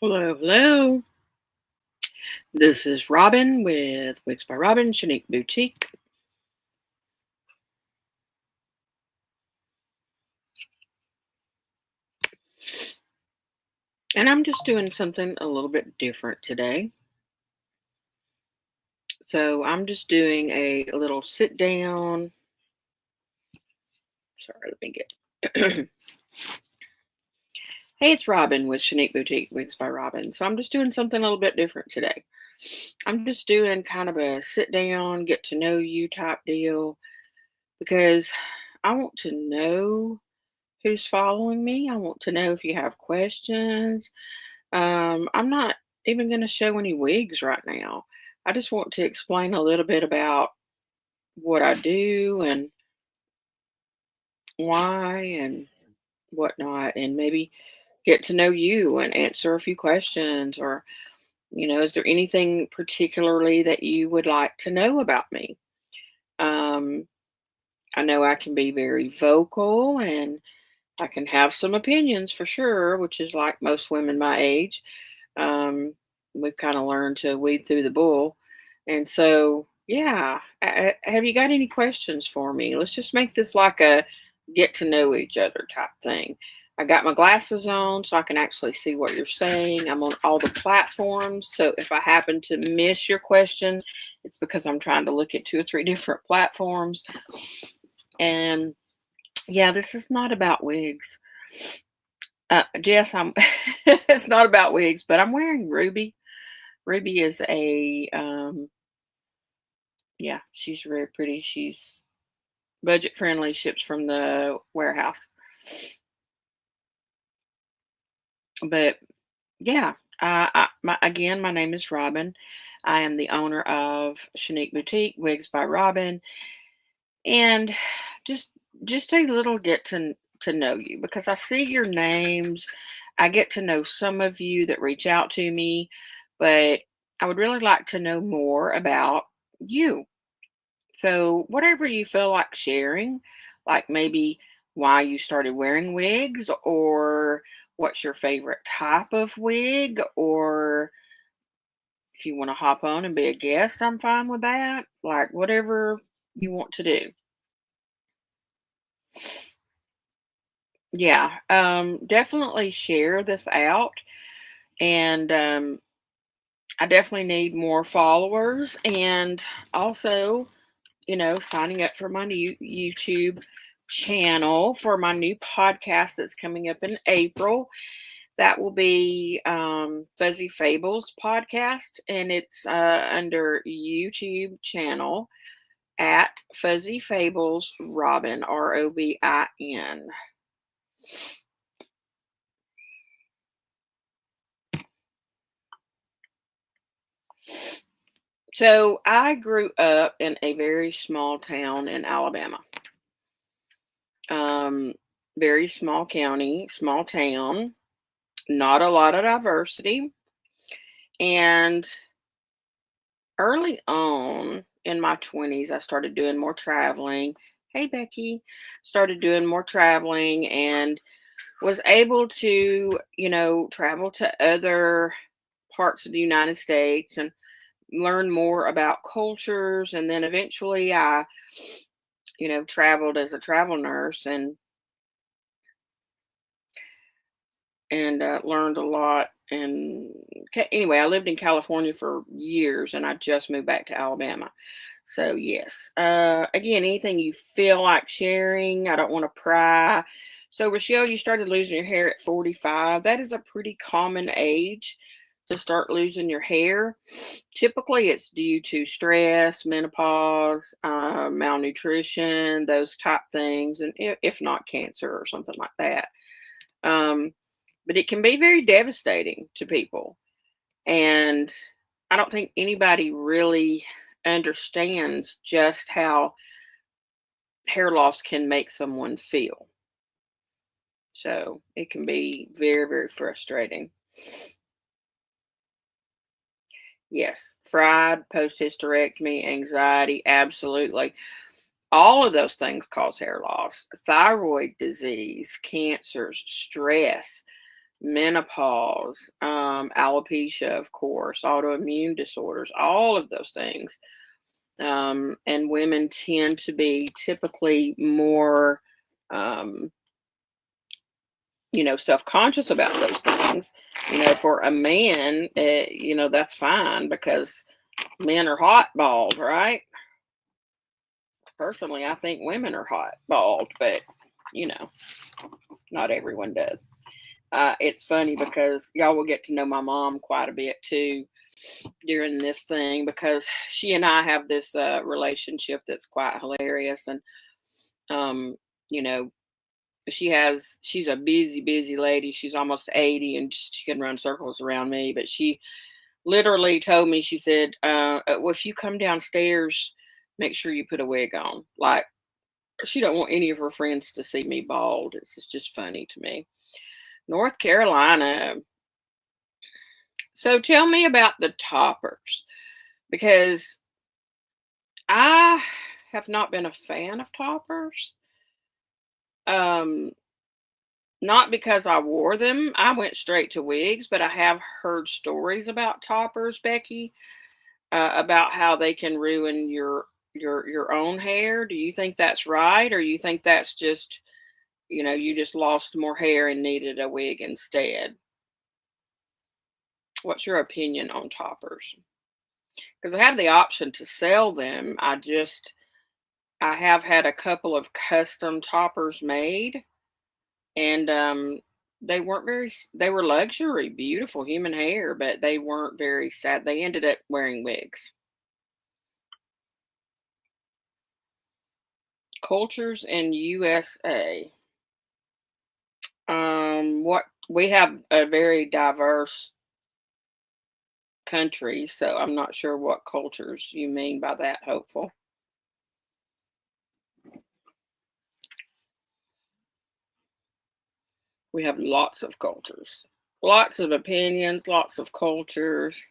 Hello, hello. This is Robin with Wigs by Robin, Shanique Boutique. And I'm just doing something a little bit different today. So I'm just doing a little sit down. Sorry, let me get. Hey, it's Robin with Shanique Boutique, Wigs by Robin. So I'm just doing something a little bit different today. I'm just doing kind of a sit down, get to know you type deal because I want to know who's following me. I want to know if you have questions. I'm not even going to show any wigs right now. I just want to explain a little bit about what I do and why and whatnot, and maybe get to know you and answer a few questions. Or, is there anything particularly that you would like to know about me? Um, I know I can be very vocal and I can have some opinions for sure, which is like most women my age. Um, we've kind of learned to weed through the bull. And so, yeah, have you got any questions for me? Let's just make this like a get to know each other type thing. I got my glasses on so I can actually see what you're saying. I'm on all the platforms. So if I happen to miss your question, it's because I'm trying to look at two or three different platforms. And yeah, this is not about wigs. Jess, I'm. It's not about wigs, but I'm wearing Ruby. Ruby is yeah, she's very pretty. She's budget friendly. Ships from the warehouse. But yeah, again, my name is Robin. I am the owner of Shanique Boutique Wigs by Robin, and just just a little get to know you because I see your names. I get to know some of you that reach out to me, but I would really like to know more about you. So, whatever you feel like sharing, like maybe why you started wearing wigs, or what's your favorite type of wig, or if you want to hop on and be a guest, I'm fine with that. Like, whatever you want to do. Yeah, definitely share this out. And I definitely need more followers. And also, signing up for my new YouTube channel for my new podcast that's coming up in April. That will be Fuzzy Fables podcast, and it's under YouTube channel at Fuzzy Fables Robin, Robin. So I grew up in a very small town in Alabama. Um, Very small county, small town, not a lot of diversity. And early on in my 20s, I started doing more traveling. Hey, Becky, started doing more traveling and was able to, travel to other parts of the United States and learn more about cultures. And then eventually I, traveled as a travel nurse and learned a lot. And anyway, I lived in California for years, and I just moved back to Alabama. So yes, again, anything you feel like sharing, I don't want to pry. So Rochelle, you started losing your hair at 45. That is a pretty common age to start losing your hair. Typically, it's due to stress, menopause, malnutrition, those type things, and if not cancer or something like that. Um, but it can be very devastating to people. And I don't think anybody really understands just how hair loss can make someone feel. So it can be very, very frustrating. Yes, fried, post hysterectomy, anxiety, absolutely. All of those things cause hair loss. Thyroid disease, cancers, stress, menopause, alopecia, of course, autoimmune disorders, all of those things. And women tend to be typically more, um, self-conscious about those things. For a man, that's fine because men are hot bald, right? Personally, I think women are hot bald, but you know, not everyone does. It's funny because y'all will get to know my mom quite a bit too during this thing because she and I have this relationship that's quite hilarious. And, um, you know, she's a busy, busy lady. She's almost 80 and she can run circles around me. But she literally told me, she said, well, if you come downstairs, make sure you put a wig on. Like, she don't want any of her friends to see me bald. It's just funny to me. North Carolina. So tell me about the toppers because I have not been a fan of toppers. Um, Not because I wore them. I went straight to wigs, but I have heard stories about toppers, Becky, about how they can ruin your own hair. Do you think that's right, or you think that's just you just lost more hair and needed a wig instead? What's your opinion on toppers? Because I have the option to sell them. I have had a couple of custom toppers made, and they were luxury, beautiful human hair, but they weren't very sad. They ended up wearing wigs. Cultures in USA. What we have a very diverse country, so I'm not sure what cultures you mean by that, hopeful. We have lots of cultures, lots of opinions, lots of cultures.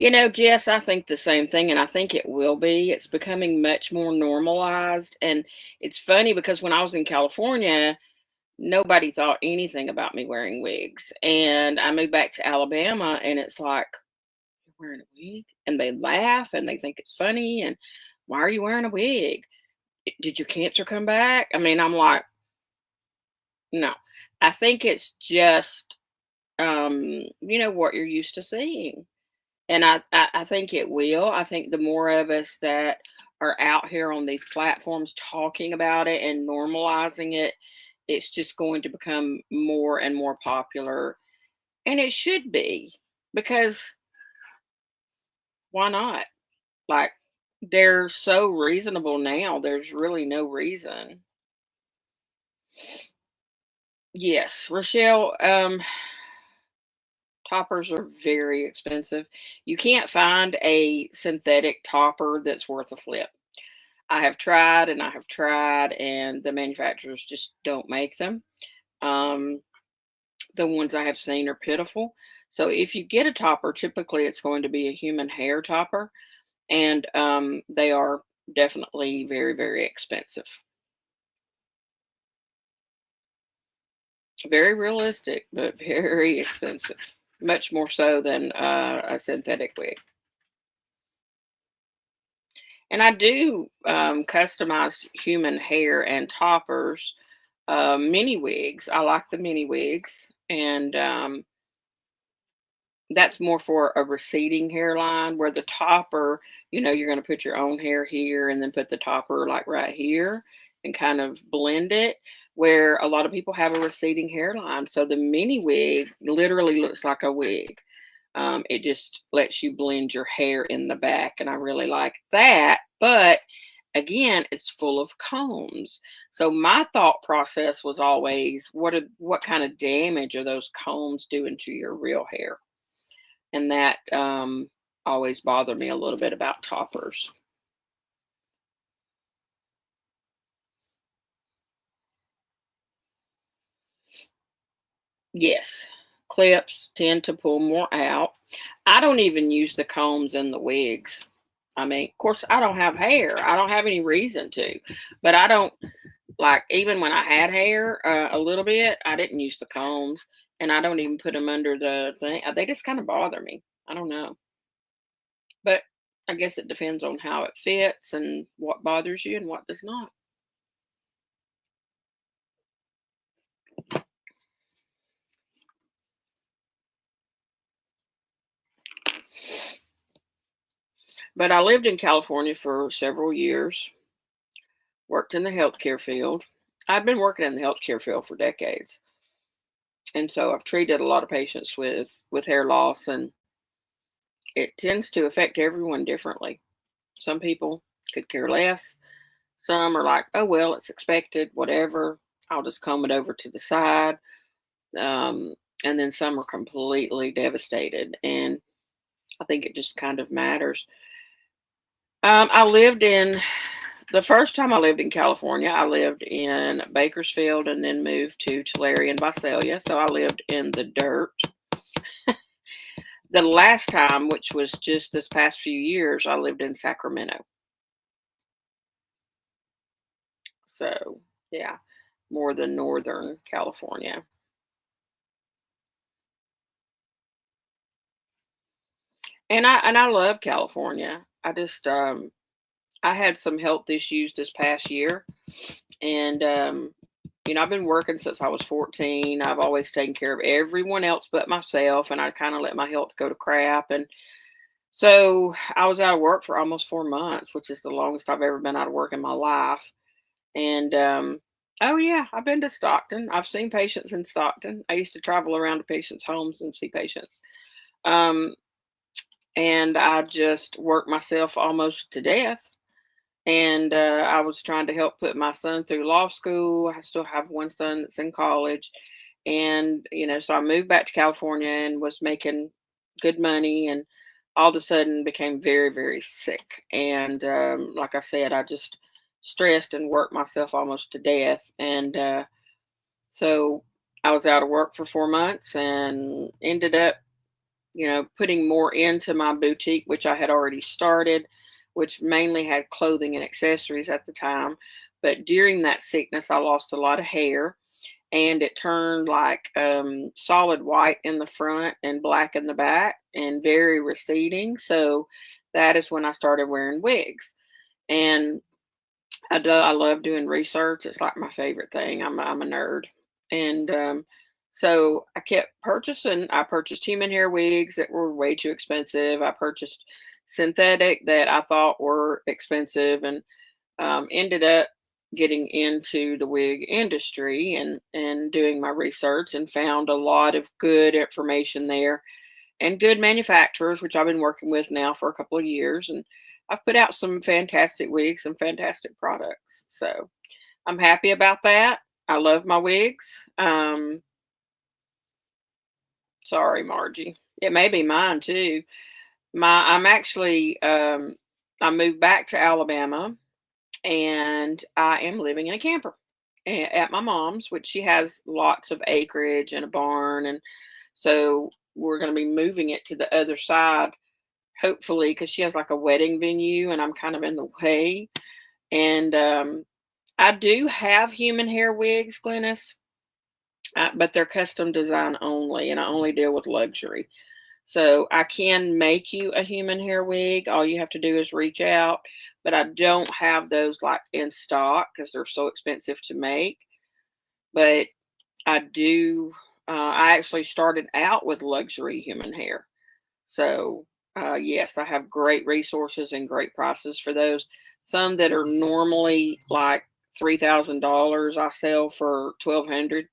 Jess, I think the same thing, and I think it will be. It's becoming much more normalized. And it's funny because when I was in California, nobody thought anything about me wearing wigs. And I moved back to Alabama, and it's like, you're wearing a wig? And they laugh and they think it's funny. And why are you wearing a wig? Did your cancer come back? I mean, I'm like, no. I think it's just, what you're used to seeing. And I think it will. I think the more of us that are out here on these platforms talking about it and normalizing it, it's just going to become more and more popular. And it should be because why not? Like, they're so reasonable now. There's really no reason. Yes, Rochelle, toppers are very expensive. You can't find a synthetic topper that's worth a flip. I have tried and I have tried, and the manufacturers just don't make them. Um, the ones I have seen are pitiful. So if you get a topper, typically it's going to be a human hair topper, and they are definitely very, very expensive. Very realistic, but very expensive. Much more so than a synthetic wig. And I do customized human hair and toppers, mini wigs. I like the mini wigs, and that's more for a receding hairline. Where the topper, you're going to put your own hair here and then put the topper like right here and kind of blend it. Where a lot of people have a receding hairline, so the mini wig literally looks like a wig. It just lets you blend your hair in the back, and I really like that. But again, it's full of combs. So my thought process was always, what kind of damage are those combs doing to your real hair? And that always bothered me a little bit about toppers. Yes, clips tend to pull more out. I don't even use the combs in the wigs. I mean, of course, I don't have hair. I don't have any reason to, but I don't. Like, even when I had hair, a little bit, I didn't use the combs, and I don't even put them under the thing. They just kind of bother me. I don't know. But I guess it depends on how it fits and what bothers you and what does not. But I lived in California for several years, worked in the healthcare field. I've been working in the healthcare field for decades. And so I've treated a lot of patients with hair loss, and it tends to affect everyone differently. Some people could care less. Some are like, "Oh, well, it's expected, whatever. I'll just comb it over to the side." And then some are completely devastated. And I think it just kind of matters. I lived in the first time I lived in California, I lived in Bakersfield and then moved to Tulare and Visalia. So I lived in the dirt. The last time, which was just this past few years, I lived in Sacramento. So yeah, more than Northern California. And I love California. I had some health issues this past year, and I've been working since I was 14. I've always taken care of everyone else but myself, and I kind of let my health go to crap. And so I was out of work for almost 4 months, which is the longest I've ever been out of work in my life. And oh yeah, I've been to Stockton. I've seen patients in Stockton. I used to travel around to patients' homes and see patients. Um, and I just worked myself almost to death. And I was trying to help put my son through law school. I still have one son that's in college. And, so I moved back to California and was making good money, and all of a sudden became very, very sick. And like I said, I just stressed and worked myself almost to death. And so I was out of work for 4 months and ended up putting more into my boutique, which I had already started, which mainly had clothing and accessories at the time. But during that sickness, I lost a lot of hair, and it turned like solid white in the front and black in the back and very receding. So that is when I started wearing wigs. And I love doing research. It's like my favorite thing. I'm a nerd. And so I kept purchasing. I purchased human hair wigs that were way too expensive. I purchased synthetic that I thought were expensive, and ended up getting into the wig industry and doing my research, and found a lot of good information there and good manufacturers, which I've been working with now for a couple of years. And I've put out some fantastic wigs and fantastic products. So I'm happy about that. I love my wigs. Um, Sorry, Margie. It may be mine too. I'm actually I moved back to Alabama, and I am living in a camper at my mom's, which she has lots of acreage and a barn. And so we're going to be moving it to the other side, hopefully, because she has like a wedding venue, and I'm kind of in the way. And I do have human hair wigs, Glennis, but they're custom design only, and I only deal with luxury. So I can make you a human hair wig. All you have to do is reach out, but I don't have those like in stock because they're so expensive to make. But I do. I actually started out with luxury human hair. So yes, I have great resources and great prices for those. Some that are normally like $3,000, I sell for 1,200,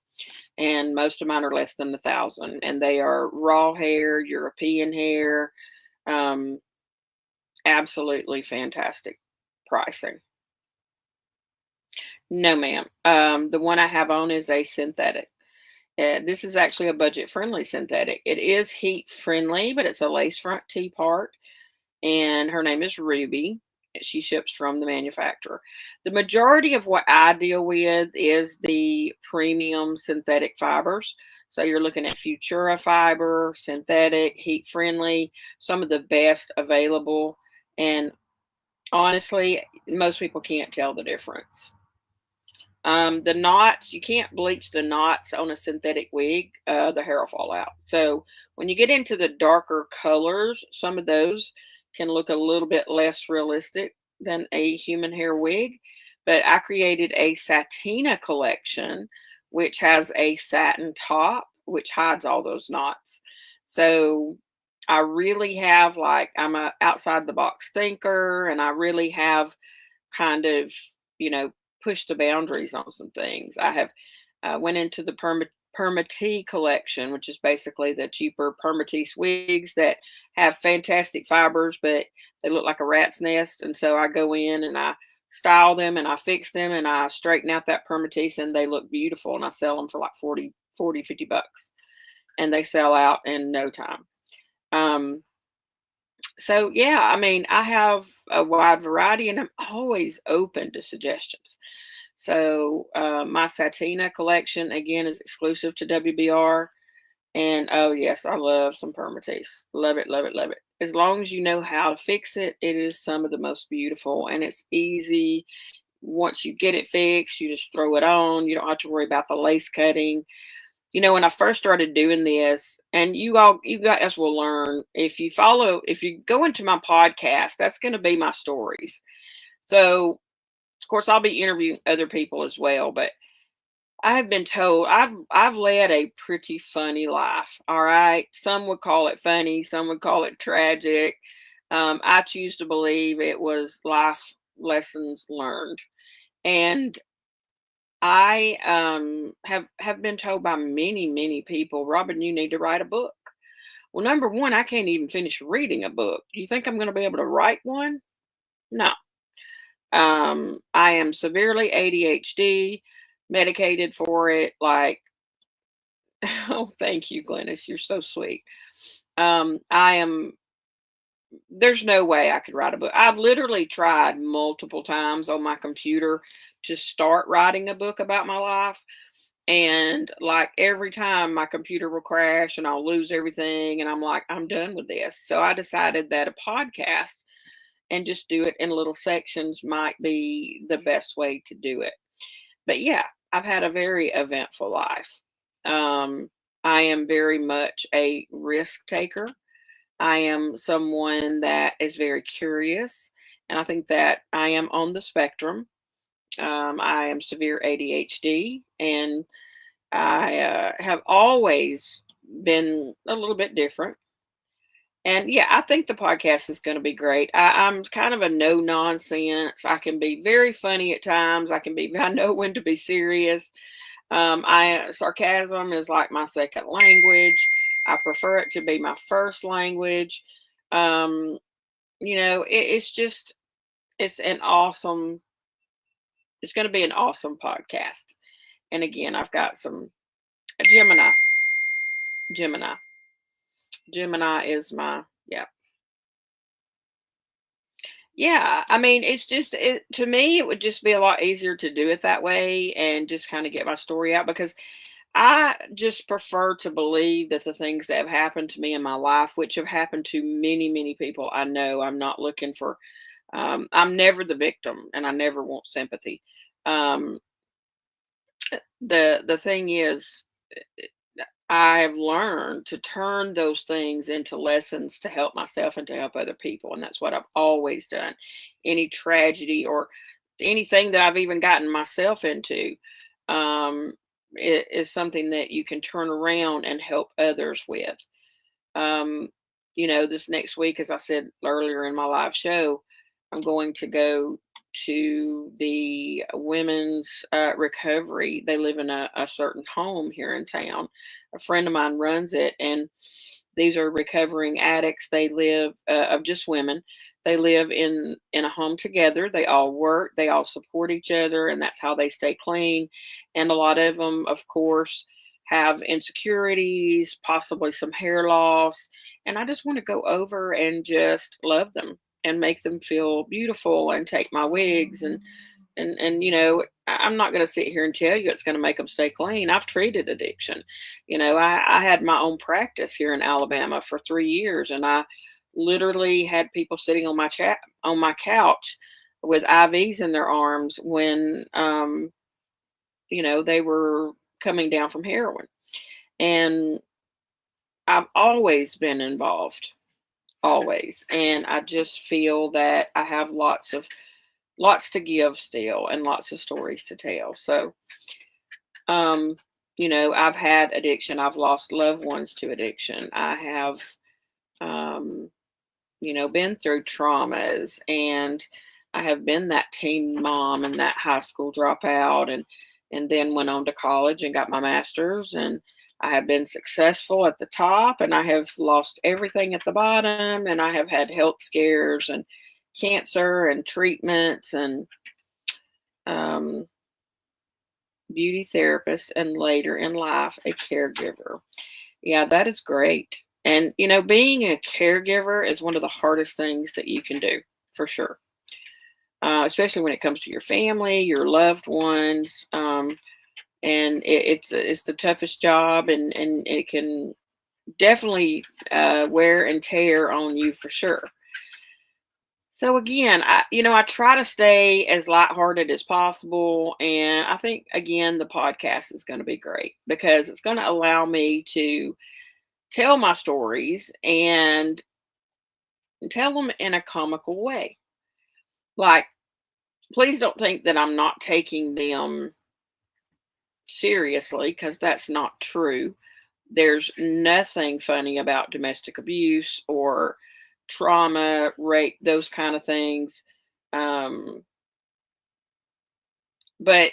and most of mine are less than 1,000, and they are raw hair, European hair. Um, Absolutely fantastic pricing. No, ma'am. The one I have on is a synthetic. This is actually a budget friendly synthetic. It is heat friendly, but it's a lace front T part, and her name is Ruby. She ships from the manufacturer. The majority of what I deal with is the premium synthetic fibers. So you're looking at Futura fiber, synthetic, heat friendly, some of the best available. And honestly, most people can't tell the difference. The knots, you can't bleach the knots on a synthetic wig. The hair will fall out. So when you get into the darker colors, some of those can look a little bit less realistic than a human hair wig. But I created a Satina collection, which has a satin top, which hides all those knots. So I really have, like, I'm a outside the box thinker, and I really have kind of, you know, push the boundaries on some things. I have went into the perma collection, which is basically the cheaper permatease wigs that have fantastic fibers, but they look like a rat's nest. And so I go in and I style them and I fix them and I straighten out that permatease and they look beautiful. And I sell them for like 50 bucks and they sell out in no time. Um, so yeah, I mean, I have a wide variety and I'm always open to suggestions. So my Satina collection again is exclusive to WBR. And oh yes, I love some permatease. Love it, love it, love it. As long as you know how to fix it, it is some of the most beautiful and it's easy. Once you get it fixed, you just throw it on. You don't have to worry about the lace cutting. When I first started doing this, and you guys will learn if you go into my podcast, that's going to be my stories. So of course I'll be interviewing other people as well, but I have been told I've led a pretty funny life. All right. Some would call it funny, some would call it tragic. I choose to believe it was life lessons learned. And I have been told by many, many people, Robin, you need to write a book. Well, number one, I can't even finish reading a book. Do you think I'm going to be able to write one? No. I am severely ADHD, medicated for it. Like, oh, thank you, Glennis. You're so sweet. I am, there's no way I could write a book. I've literally tried multiple times on my computer to start writing a book about my life. And like every time my computer will crash and I'll lose everything. And I'm like, I'm done with this. So I decided that a podcast and just do it in little sections might be the best way to do it. But yeah, I've had a very eventful life. Um, I am very much a risk taker. I am someone that is very curious. And I think that I am on the spectrum. I am severe ADHD and I have always been a little bit different. And yeah, I think the podcast is going to be great. I'm kind of a no nonsense. I can be very funny at times. I know when to be serious. Sarcasm is like my second language. I prefer it to be my first language. Um, it's an awesome, it's going to be an awesome podcast. And again, I've got some Gemini. Gemini. Gemini is my, yeah. Yeah, I mean, to me, it would just be a lot easier to do it that way and just kind of get my story out because I just prefer to believe that the things that have happened to me in my life, which have happened to many, many people I know, I'm not looking for, I'm never the victim and I never want sympathy. Um, the thing is, I've learned to turn those things into lessons to help myself and to help other people. And that's what I've always done. Any tragedy or anything that I've even gotten myself into um, is something that you can turn around and help others with. Um, this next week, as I said earlier in my live show, I'm going to go to the women's recovery. They live in a certain home here in town. A friend of mine runs it, and these are recovering addicts. They live of just women. They live in a home together. They all work. They all support each other, and that's how they stay clean. And a lot of them, of course, have insecurities, possibly some hair loss. And I just want to go over and just love them and make them feel beautiful and take my wigs and I'm not going to sit here and tell you it's going to make them stay clean. I've treated addiction. I had my own practice here in Alabama for 3 years, and I literally had people sitting on my couch with IVs in their arms when they were coming down from heroin. And I've always been involved, always. And I just feel that I have lots to give still and lots of stories to tell. So, um, I've had addiction. I've lost loved ones to addiction. I have, um, been through traumas, and I have been that teen mom and that high school dropout, and then went on to college and got my master's, and I have been successful at the top, and I have lost everything at the bottom, and I have had health scares and cancer and treatments and um, beauty therapist, and later in life a caregiver. Yeah, that is great. And being a caregiver is one of the hardest things that you can do, for sure. Especially when it comes to your family, your loved ones, and it's the toughest job, and it can definitely wear and tear on you for sure. So again, I try to stay as lighthearted as possible, and I think again the podcast is going to be great because it's going to allow me to tell my stories and tell them in a comical way. Like, please don't think that I'm not taking them seriously, because that's not true. There's nothing funny about domestic abuse or trauma, rape, those kind of things. Um, but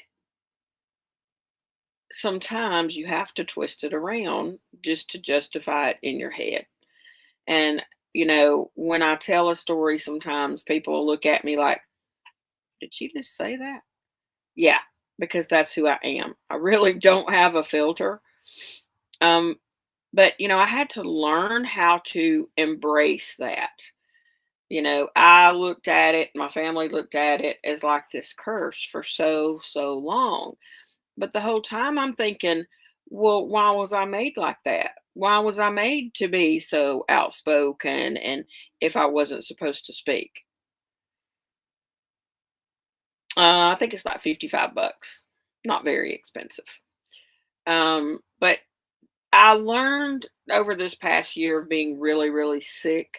sometimes you have to twist it around just to justify it in your head. And, when I tell a story, sometimes people look at me like, did she just say that? Yeah, because that's who I am. I really don't have a filter. Um, but I had to learn how to embrace that. I looked at it, my family looked at it as like this curse for so long. But the whole time I'm thinking, well, why was I made like that? Why was I made to be so outspoken and if I wasn't supposed to speak? I think it's like $55. Not very expensive. But I learned over this past year of being really, really sick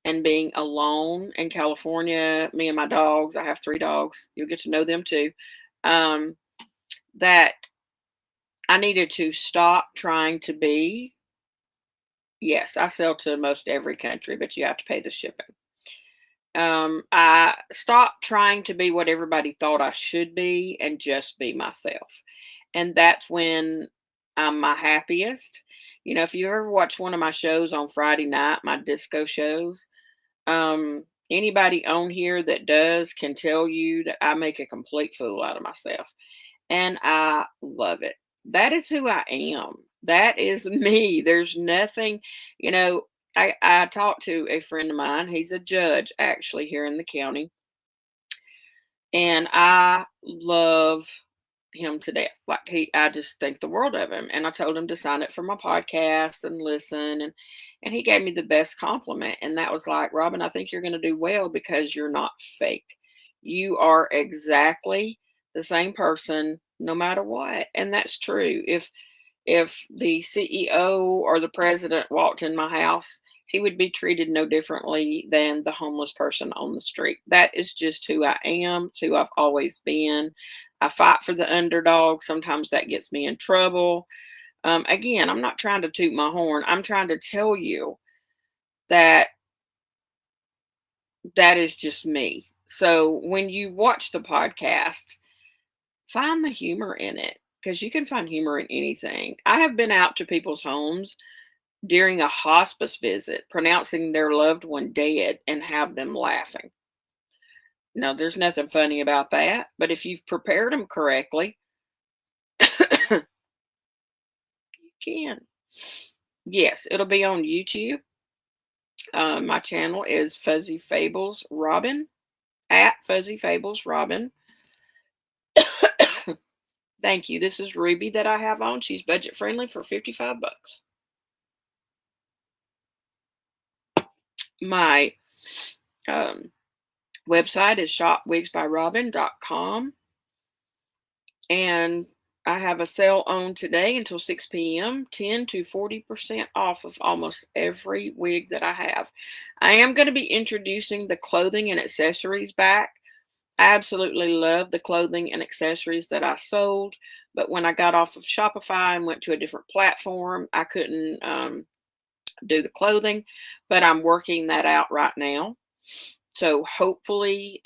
and being alone in California, me and my dogs, I have 3 dogs, you'll get to know them too, um, that I needed to stop trying to be. Yes, I sell to most every country, but you have to pay the shipping. I stopped trying to be what everybody thought I should be and just be myself. And that's when I'm my happiest. If you ever watch one of my shows on Friday night, my disco shows, anybody on here that does can tell you that I make a complete fool out of myself. And I love it. That is who I am. That is me. There's nothing, you know, I talked to a friend of mine. He's a judge actually here in the county. And I love him to death. Like I just think the world of him. And I told him to sign up for my podcast and listen. And he gave me the best compliment. And that was like, Robin, I think you're going to do well because you're not fake. You are exactly the same person no matter what. And that's true. If the CEO or the president walked in my house, he would be treated no differently than the homeless person on the street. That is just who I am. It's who I've always been. I fight for the underdog. Sometimes that gets me in trouble. Again, I'm not trying to toot my horn. I'm trying to tell you that that is just me. So when you watch the podcast, find the humor in it because you can find humor in anything. I have been out to people's homes during a hospice visit, pronouncing their loved one dead and have them laughing. Now, there's nothing funny about that, but if you've prepared them correctly, you can. Yes, it'll be on YouTube. My channel is Fuzzy Fables Robin at Fuzzy Fables Robin. Thank you. This is Ruby that I have on. She's budget friendly for $55. My website is shopwigsbyrobin.com. And I have a sale on today until 6 p.m., 10 to 40% off of almost every wig that I have. I am going to be introducing the clothing and accessories back. I absolutely love the clothing and accessories that I sold, but when I got off of Shopify and went to a different platform, I couldn't do the clothing, but I'm working that out right now. So hopefully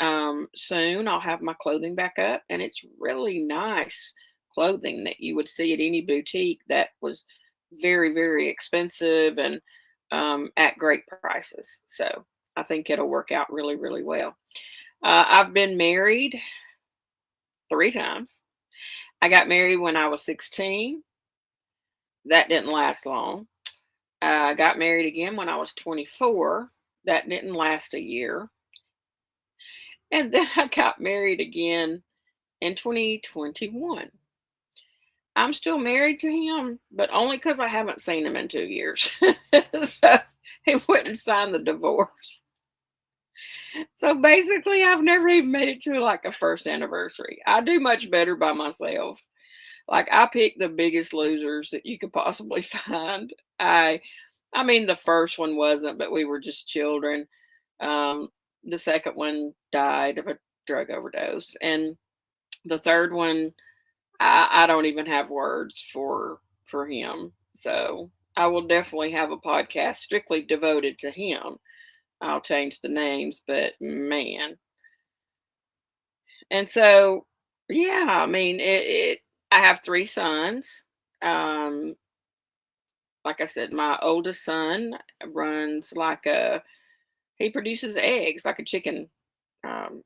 soon I'll have my clothing back up, and it's really nice clothing that you would see at any boutique that was very, very expensive and at great prices. So I think it'll work out really, really well. I've been married 3 times. I got married when I was 16. That didn't last long. I got married again when I was 24. That didn't last a year. And then I got married again in 2021. I'm still married to him, but only because I haven't seen him in 2 years. So he wouldn't sign the divorce. So basically, I've never even made it to like a first anniversary. I do much better by myself. Like I pick the biggest losers that you could possibly find. I mean the first one wasn't, but we were just children. Um, the second one died of a drug overdose, and the third one, I don't even have words for him. So I will definitely have a podcast strictly devoted to him. I'll change the names, but man. And so, yeah, I mean, I have 3 sons. Um, like I said, my oldest son runs like he produces eggs like a chicken um,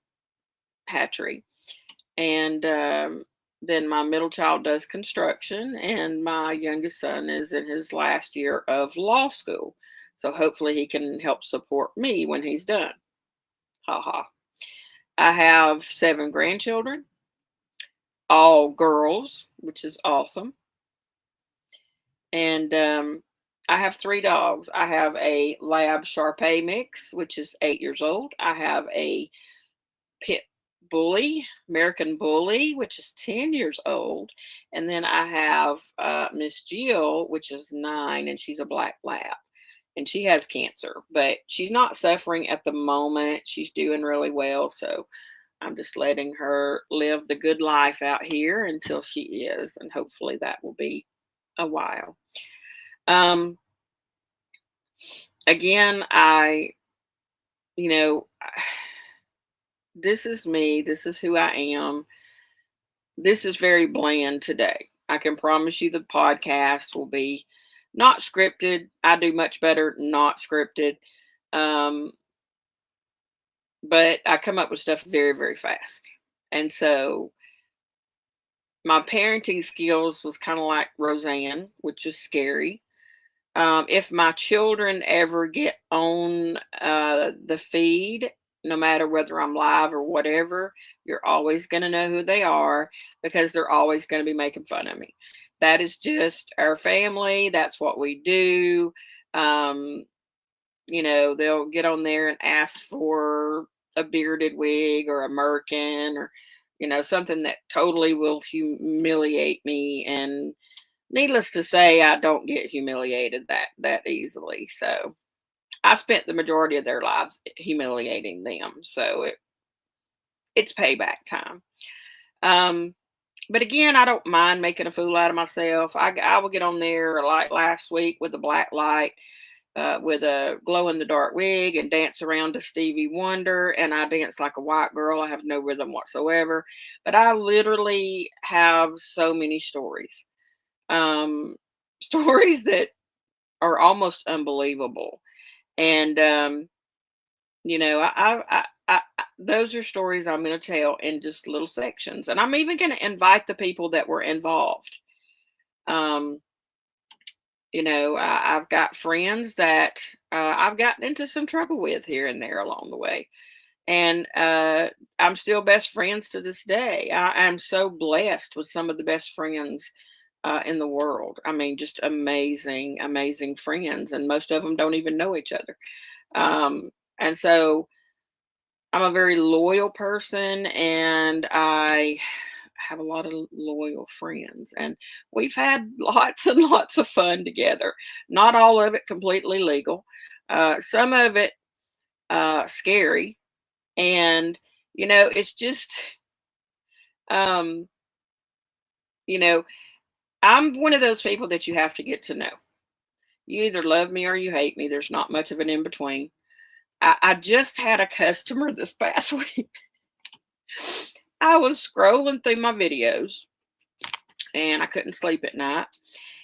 hatchery. And then my middle child does construction, and my youngest son is in his last year of law school. So hopefully he can help support me when he's done. Ha ha. I have 7 grandchildren, all girls, which is awesome. And I have 3 dogs. I have a Lab Sharpei mix, which is 8 years old. I have a pit bully, American bully, which is 10 years old. And then I have Miss Jill, which is 9, and she's a black lab. And she has cancer, but she's not suffering at the moment. She's doing really well. So I'm just letting her live the good life out here until she is. And hopefully that will be a while. Um, again, you know, this is me. This is who I am. This is very bland today. I can promise you the podcast will be not scripted. I do much better not scripted. Um, but I come up with stuff very, very fast. And so my parenting skills was kind of like Roseanne, which is scary. If my children ever get on the feed, no matter whether I'm live or whatever, you're always going to know who they are because they're always going to be making fun of me. That is just our family. That's what we do. Um, they'll get on there and ask for a bearded wig or a merkin or, something that totally will humiliate me. And needless to say, I don't get humiliated that easily. So I spent the majority of their lives humiliating them. So it's payback time. But again, I don't mind making a fool out of myself. I will get on there like last week with a black light, with a glow in the dark wig and dance around to Stevie Wonder. And I dance like a white girl. I have no rhythm whatsoever. But I literally have so many stories. Stories that are almost unbelievable. And, those are stories I'm going to tell in just little sections. And I'm even going to invite the people that were involved. Um, I've got friends that I've gotten into some trouble with here and there along the way. And I'm still best friends to this day. I am so blessed with some of the best friends in the world. I mean, just amazing, amazing friends. And most of them don't even know each other. And so I'm a very loyal person, and I have a lot of loyal friends, and we've had lots and lots of fun together. Not all of it completely legal. Some of it scary, and it's just um, you know, I'm one of those people that you have to get to know. You either love me or you hate me. There's not much of an in between. I just had a customer this past week. I was scrolling through my videos and I couldn't sleep at night.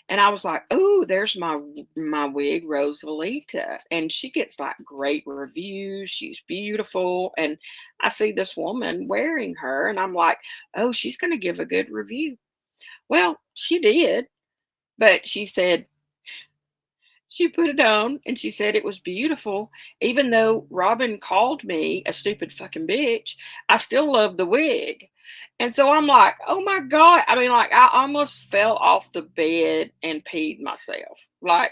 And I was like, "Oh, there's my wig, Rosalita." And she gets like great reviews. She's beautiful. And I see this woman wearing her and I'm like, "Oh, she's going to give a good review." Well, she did, but she said she put it on and she said it was beautiful. Even though Robin called me a stupid fucking bitch, I still love the wig. And so I'm like, oh my God. I mean, like, I almost fell off the bed and peed myself. Like,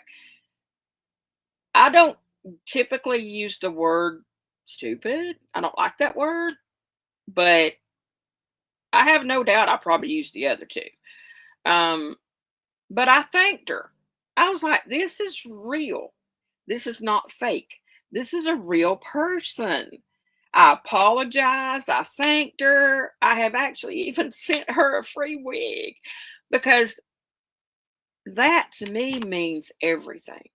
I don't typically use the word stupid. I don't like that word, but I have no doubt I probably used the other two. Um, but I thanked her. I was like, this is real. This is not fake. This is a real person. I apologized. I thanked her. I have actually even sent her a free wig because that to me means everything.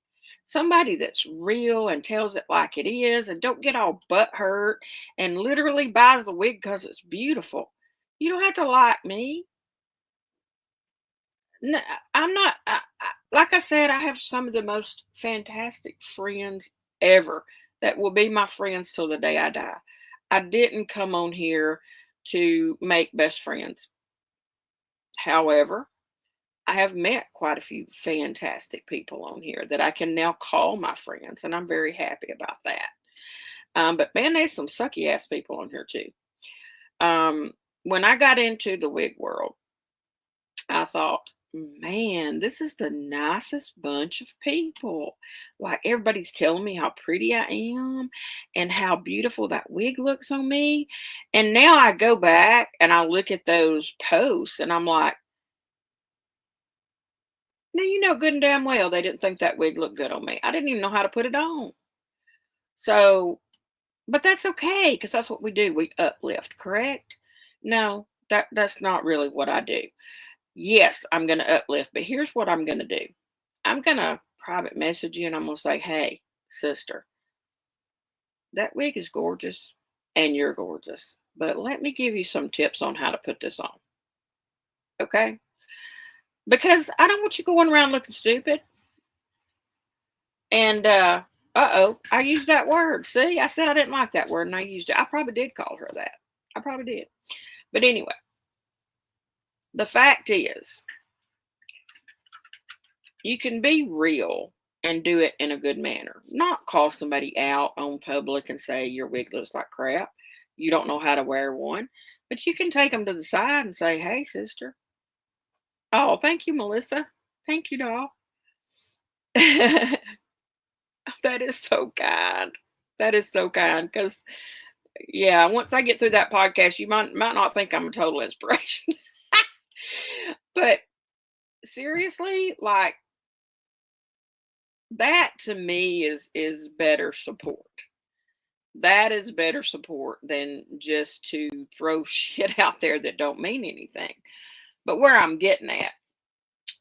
Somebody that's real and tells it like it is and don't get all butt hurt and literally buys the wig because it's beautiful. You don't have to like me. No, I'm not. Like I said, I have some of the most fantastic friends ever that will be my friends till the day I die. I didn't come on here to make best friends. However, I have met quite a few fantastic people on here that I can now call my friends, and I'm very happy about that. But man, there's some sucky ass people on here too. When I got into the wig world, I thought, man, this is the nicest bunch of people. Like everybody's telling me how pretty I am and how beautiful that wig looks on me. And now I go back and I look at those posts and I'm like, now you know good and damn well they didn't think that wig looked good on me. I didn't even know how to put it on. So, but that's okay because that's what we do. We uplift, correct? No, that's not really what I do. Yes, I'm going to uplift, but here's what I'm going to do. I'm going to private message you and I'm going to say, hey, sister, that wig is gorgeous and you're gorgeous, but let me give you some tips on how to put this on. Okay. Because I don't want you going around looking stupid. And, oh, I used that word. See, I said I didn't like that word and I used it. I probably did call her that. I probably did. But anyway, the fact is, you can be real and do it in a good manner. Not call somebody out on public and say your wig looks like crap. You don't know how to wear one. But you can take them to the side and say, hey, sister. Oh, thank you, Melissa. Thank you, doll. That is so kind. That is so kind. Because, yeah, once I get through that podcast, you might not think I'm a total inspiration. But seriously, like, that to me is better support. That is better support than just to throw shit out there that don't mean anything. But where I'm getting at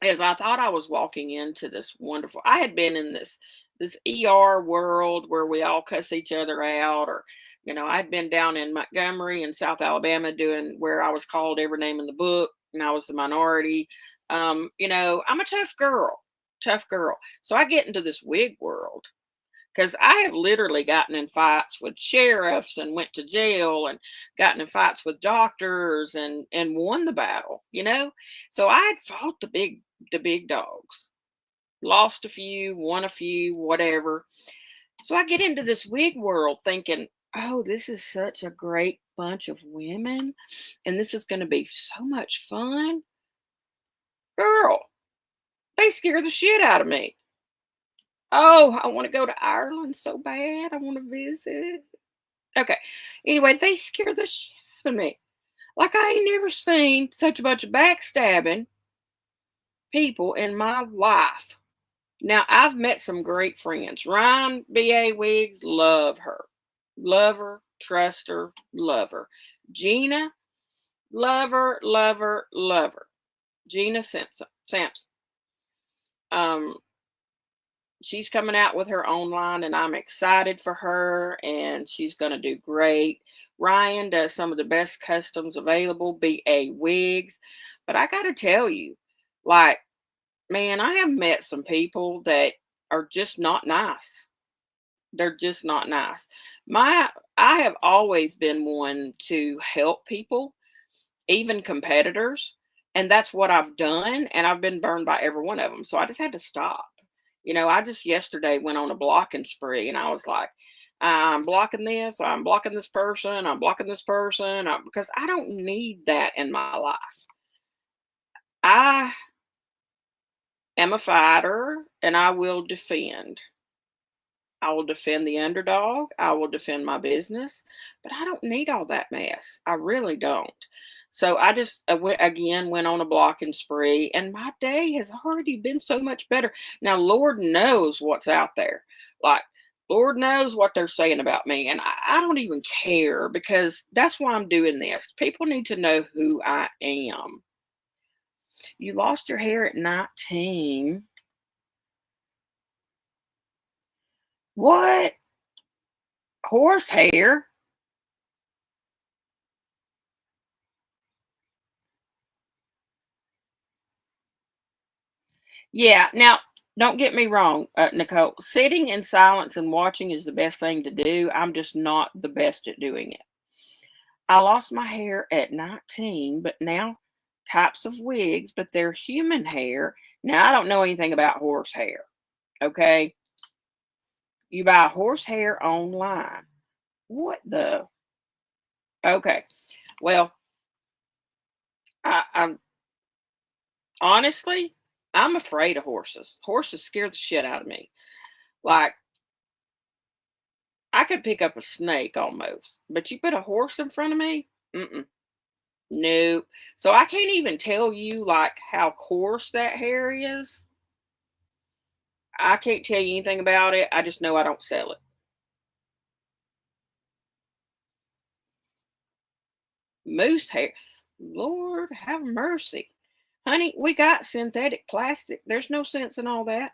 is I thought I was walking into this wonderful I had been in this ER world where we all cuss each other out or I'd been down in Montgomery in South Alabama doing where I was called every name in the book and I was the minority. I'm a tough girl. Tough girl. So I get into this wig world because I have literally gotten in fights with sheriffs and went to jail and gotten in fights with doctors and won the battle. So I had fought the big dogs, lost a few, won a few, whatever. So I get into this wig world thinking, oh, this is such a great bunch of women and this is going to be so much fun. Girl, they scare the shit out of me. Oh, I want to go to Ireland so bad. I want to visit. Okay. Anyway, they scare the shit out of me. Like, I ain't never seen such a bunch of backstabbing people in my life. Now, I've met some great friends. Ryan B.A. Wiggs, love her. Love her, trust her, love her. Gina, love her, love her, love her. Gina Sampson. Um, she's coming out with her own line, and I'm excited for her, and she's going to do great. Ryan does some of the best customs available, B.A. Wigs. But I got to tell you, like, man, I have met some people that are just not nice. They're just not nice. My I have always been one to help people, even competitors, and that's what I've done, and I've been burned by every one of them. So I just had to stop. I just yesterday went on a blocking spree, and I was like, I'm blocking this, I'm blocking this person, I'm blocking this person, because I don't need that in my life. I am a fighter, and I will defend. I will defend the underdog. I will defend my business, but I don't need all that mess. I really don't. So I just went on a blocking spree, and my day has already been so much better. Now, Lord knows what's out there. Like, Lord knows what they're saying about me, and I don't even care because that's why I'm doing this. People need to know who I am. You lost your hair at 19. What? Horsehair? Yeah. Now, don't get me wrong, Nicole. Sitting in silence and watching is the best thing to do. I'm just not the best at doing it. I lost my hair at 19, but now types of wigs, but they're human hair. Now, I don't know anything about horse hair. Okay. You buy horse hair online. What the? Okay. Well, I'm honestly, I'm afraid of horses. Horses scare the shit out of me. Like, I could pick up a snake almost, but you put a horse in front of me? Mm-mm. Nope. So I can't even tell you like how coarse that hair is. I can't tell you anything about it. I just know I don't sell it. Moose hair. Lord have mercy. Honey, we got synthetic plastic. There's no sense in all that.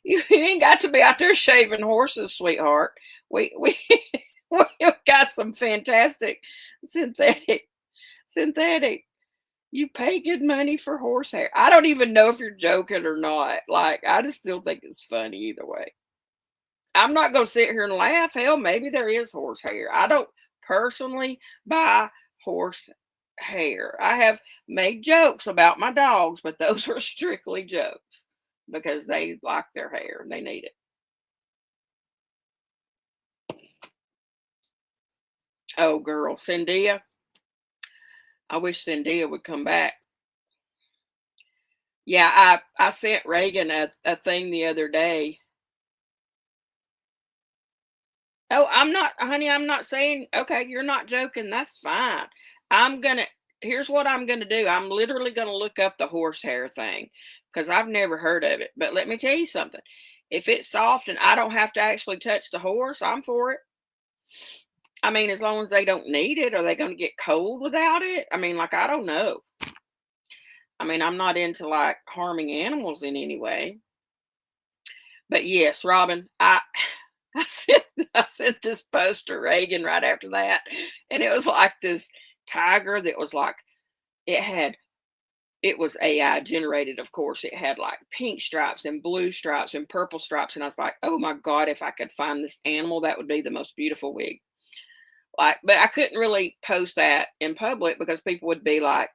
You ain't got to be out there shaving horses, sweetheart. We we got some fantastic synthetic synthetic. You pay good money for horsehair. I don't even know if you're joking or not. Like, I just still think it's funny either way. I'm not gonna sit here and laugh. Hell, maybe there is horsehair. I don't personally buy horse hair. I have made jokes about my dogs, but those are strictly jokes because they like their hair and they need it. Oh, girl, Cyndia. I wish Cyndia would come back. Yeah, I sent Reagan a thing the other day. Oh, I'm not, honey, I'm not saying, okay, you're not joking. That's fine. I'm gonna, here's what I'm gonna do. I'm literally gonna look up the horsehair thing because I've never heard of it. But let me tell you something. If it's soft and I don't have to actually touch the horse, I'm for it. I mean, as long as they don't need it, are they gonna get cold without it? I mean, like, I don't know. I mean, I'm not into like harming animals in any way. But yes, Robin, I sent I sent this post to Reagan right after that, and it was like this tiger that was like it had it was AI generated, of course. It had like pink stripes and blue stripes and purple stripes, and I was like, oh my god, if I could find this animal, that would be the most beautiful wig. Like, but I couldn't really post that in public because people would be like,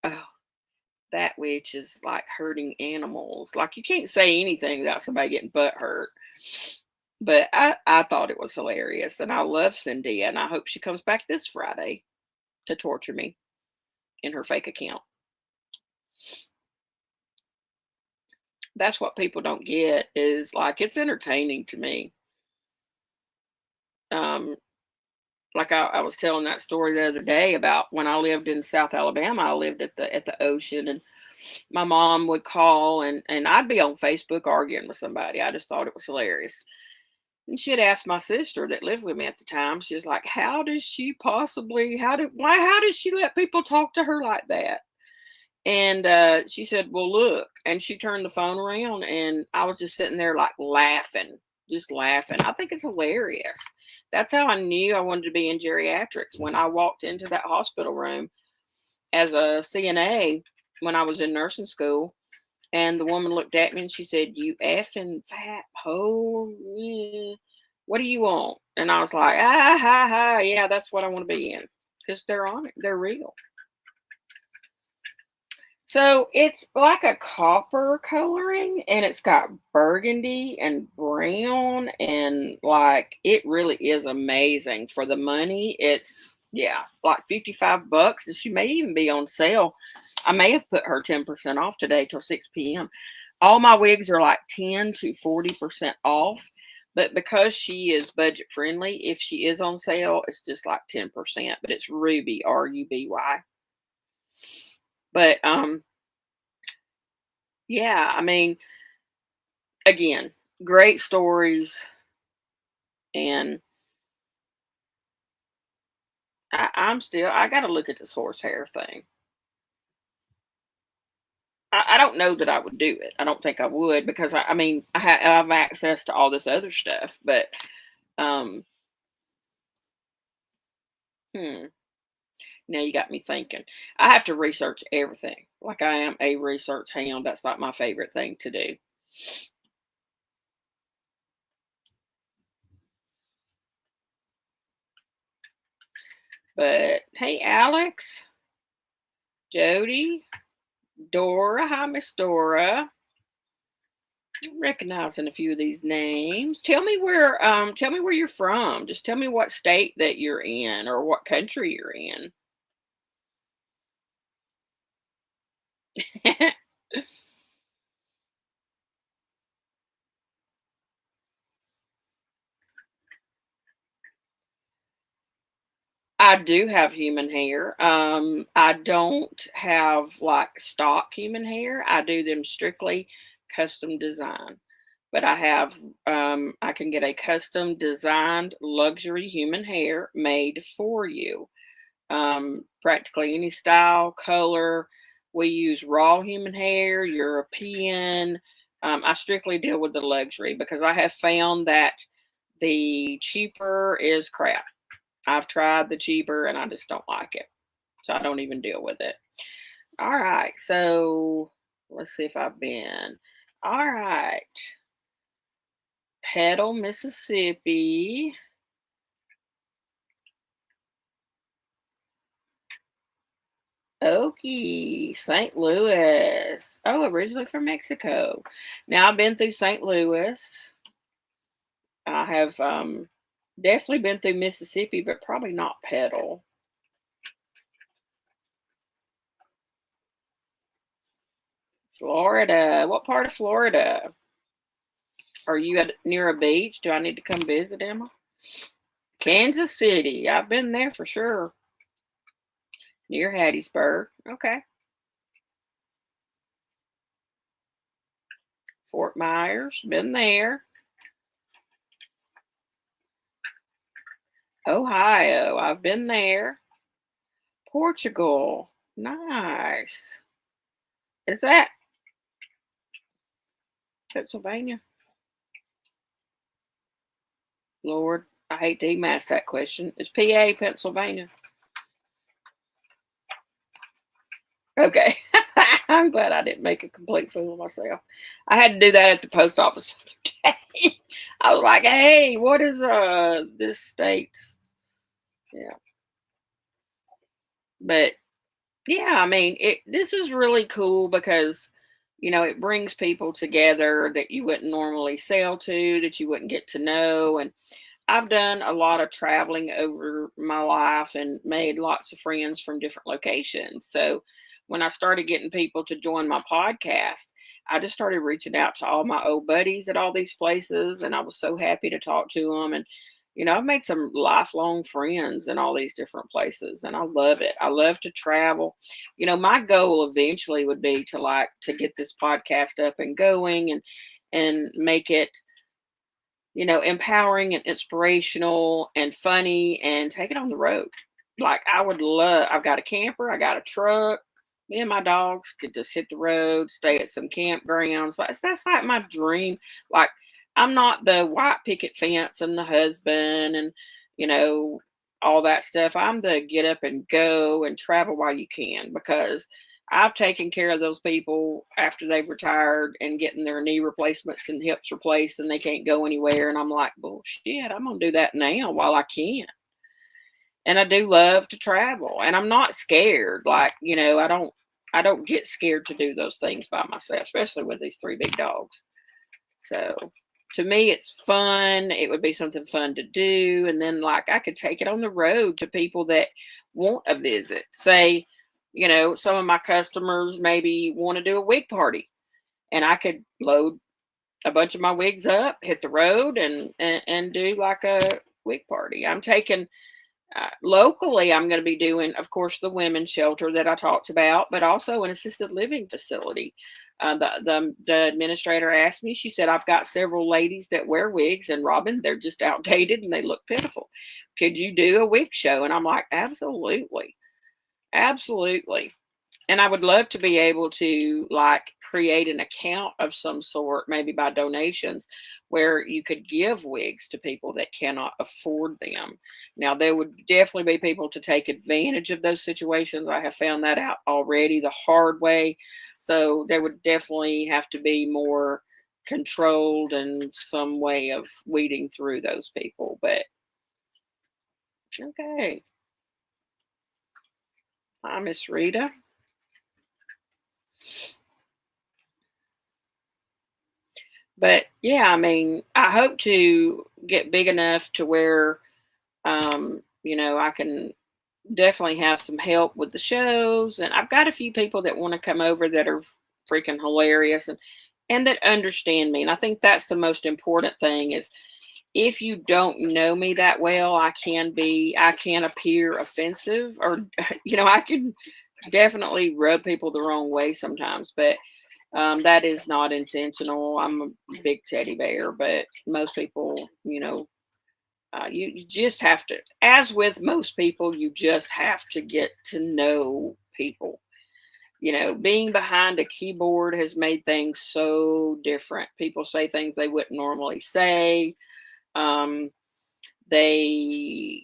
oh, that witch is like hurting animals. Like, you can't say anything without somebody getting butt hurt. But I thought it was hilarious, and I love Cindy, and I hope she comes back this Friday to torture me in her fake account. That's what people don't get is like it's entertaining to me. Um, Like I was telling that story the other day about when I lived in South Alabama. I lived at the ocean, and my mom would call, and I'd be on Facebook arguing with somebody. I just thought it was hilarious. And she had asked my sister that lived with me at the time. She was like, "How does she possibly? How does she let people talk to her like that?" And she said, "Well, look." And she turned the phone around, and I was just sitting there like laughing, just laughing. I think it's hilarious. That's how I knew I wanted to be in geriatrics when I walked into that hospital room as a CNA when I was in nursing school. And the woman looked at me and she said, "You effing fat hoe. What do you want?" And I was like, "Ah, ha, ha. Yeah, that's what I want to be in." Because they're on it, they're real. So it's like a copper coloring, and it's got burgundy and brown, and like it really is amazing for the money. It's, yeah, like $55, and she may even be on sale. I may have put her 10% off today till 6 p.m. All my wigs are like 10 to 40% off, but because she is budget friendly, if she is on sale, it's just like 10%. But it's Ruby, Ruby. But yeah, I mean, again, great stories, and I got to look at this horsehair thing. I don't know that I would do it. I don't think I would because I mean I have access to all this other stuff, but um, hmm, now you got me thinking. I have to research everything. Like I am a research hound. That's like my favorite thing to do. But hey, Alex, Jody, Dora, hi Miss Dora. Recognizing a few of these names. Tell me where you're from. Just tell me what state that you're in or what country you're in. I do have human hair. I don't have like stock human hair. I do them strictly custom design. But I can get a custom designed luxury human hair made for you. Practically any style, color. We use raw human hair, European. I strictly deal with the luxury because I have found that the cheaper is crap. I've tried the cheaper and I just don't like it. So I don't even deal with it. All right. So let's see if I've been. All right. Petal, Mississippi. Okie, St. Louis. Oh, originally from Mexico. Now I've been through St. Louis. I have definitely been through Mississippi, but probably not Petal. Florida. What part of Florida? Are you near a beach? Do I need to come visit, Emma? Kansas City. I've been there for sure. Near Hattiesburg. Okay. Fort Myers. Been there. Ohio. I've been there. Portugal. Nice. Is that Pennsylvania? Lord, I hate to even ask that question. Is PA Pennsylvania? Okay. I'm glad I didn't make a complete fool of myself. I had to do that at the post office the other day. I was like, hey, what is this state's? Yeah. But yeah, I mean, this is really cool because it brings people together that you wouldn't normally sell to, that you wouldn't get to know. And I've done a lot of traveling over my life and made lots of friends from different locations. So when I started getting people to join my podcast, I just started reaching out to all my old buddies at all these places, and I was so happy to talk to them. And I've made some lifelong friends in all these different places, and I love it. I love to travel. My goal eventually would be to get this podcast up and going and make it, empowering and inspirational and funny and take it on the road. Like I would love, I've got a camper, I got a truck. Me and my dogs could just hit the road, stay at some campgrounds. That's like my dream. Like I'm not the white picket fence and the husband and you know all that stuff. I'm the get up and go and travel while you can because I've taken care of those people after they've retired and getting their knee replacements and hips replaced and they can't go anywhere. And I'm like, bullshit, I'm going to do that now while I can. And I do love to travel and I'm not scared. Like, I don't get scared to do those things by myself, especially with these three big dogs. So to me, it's fun. It would be something fun to do. And then, like, I could take it on the road to people that want a visit. Say, some of my customers maybe want to do a wig party, and I could load a bunch of my wigs up, hit the road, and do like a wig party. I'm taking locally, I'm going to be doing, of course, the women's shelter that I talked about, but also an assisted living facility. The administrator asked me, she said, I've got several ladies that wear wigs, and Robin, they're just outdated and they look pitiful. Could you do a wig show? And I'm like, absolutely. Absolutely. And I would love to be able to like create an account of some sort, maybe by donations, where you could give wigs to people that cannot afford them. Now, there would definitely be people to take advantage of those situations. I have found that out already the hard way. So there would definitely have to be more controlled and some way of weeding through those people. But okay. Hi, Miss Rita. But yeah, I mean, I hope to get big enough to where, I can definitely have some help with the shows. And I've got a few people that want to come over that are freaking hilarious and that understand me. And I think that's the most important thing is if you don't know me that well, I can appear offensive or, I can definitely rub people the wrong way sometimes, but that is not intentional. I'm a big teddy bear, but most people, you just have to, as with most people, you just have to get to know people. Being behind a keyboard has made things so different. People say things they wouldn't normally say. Um, they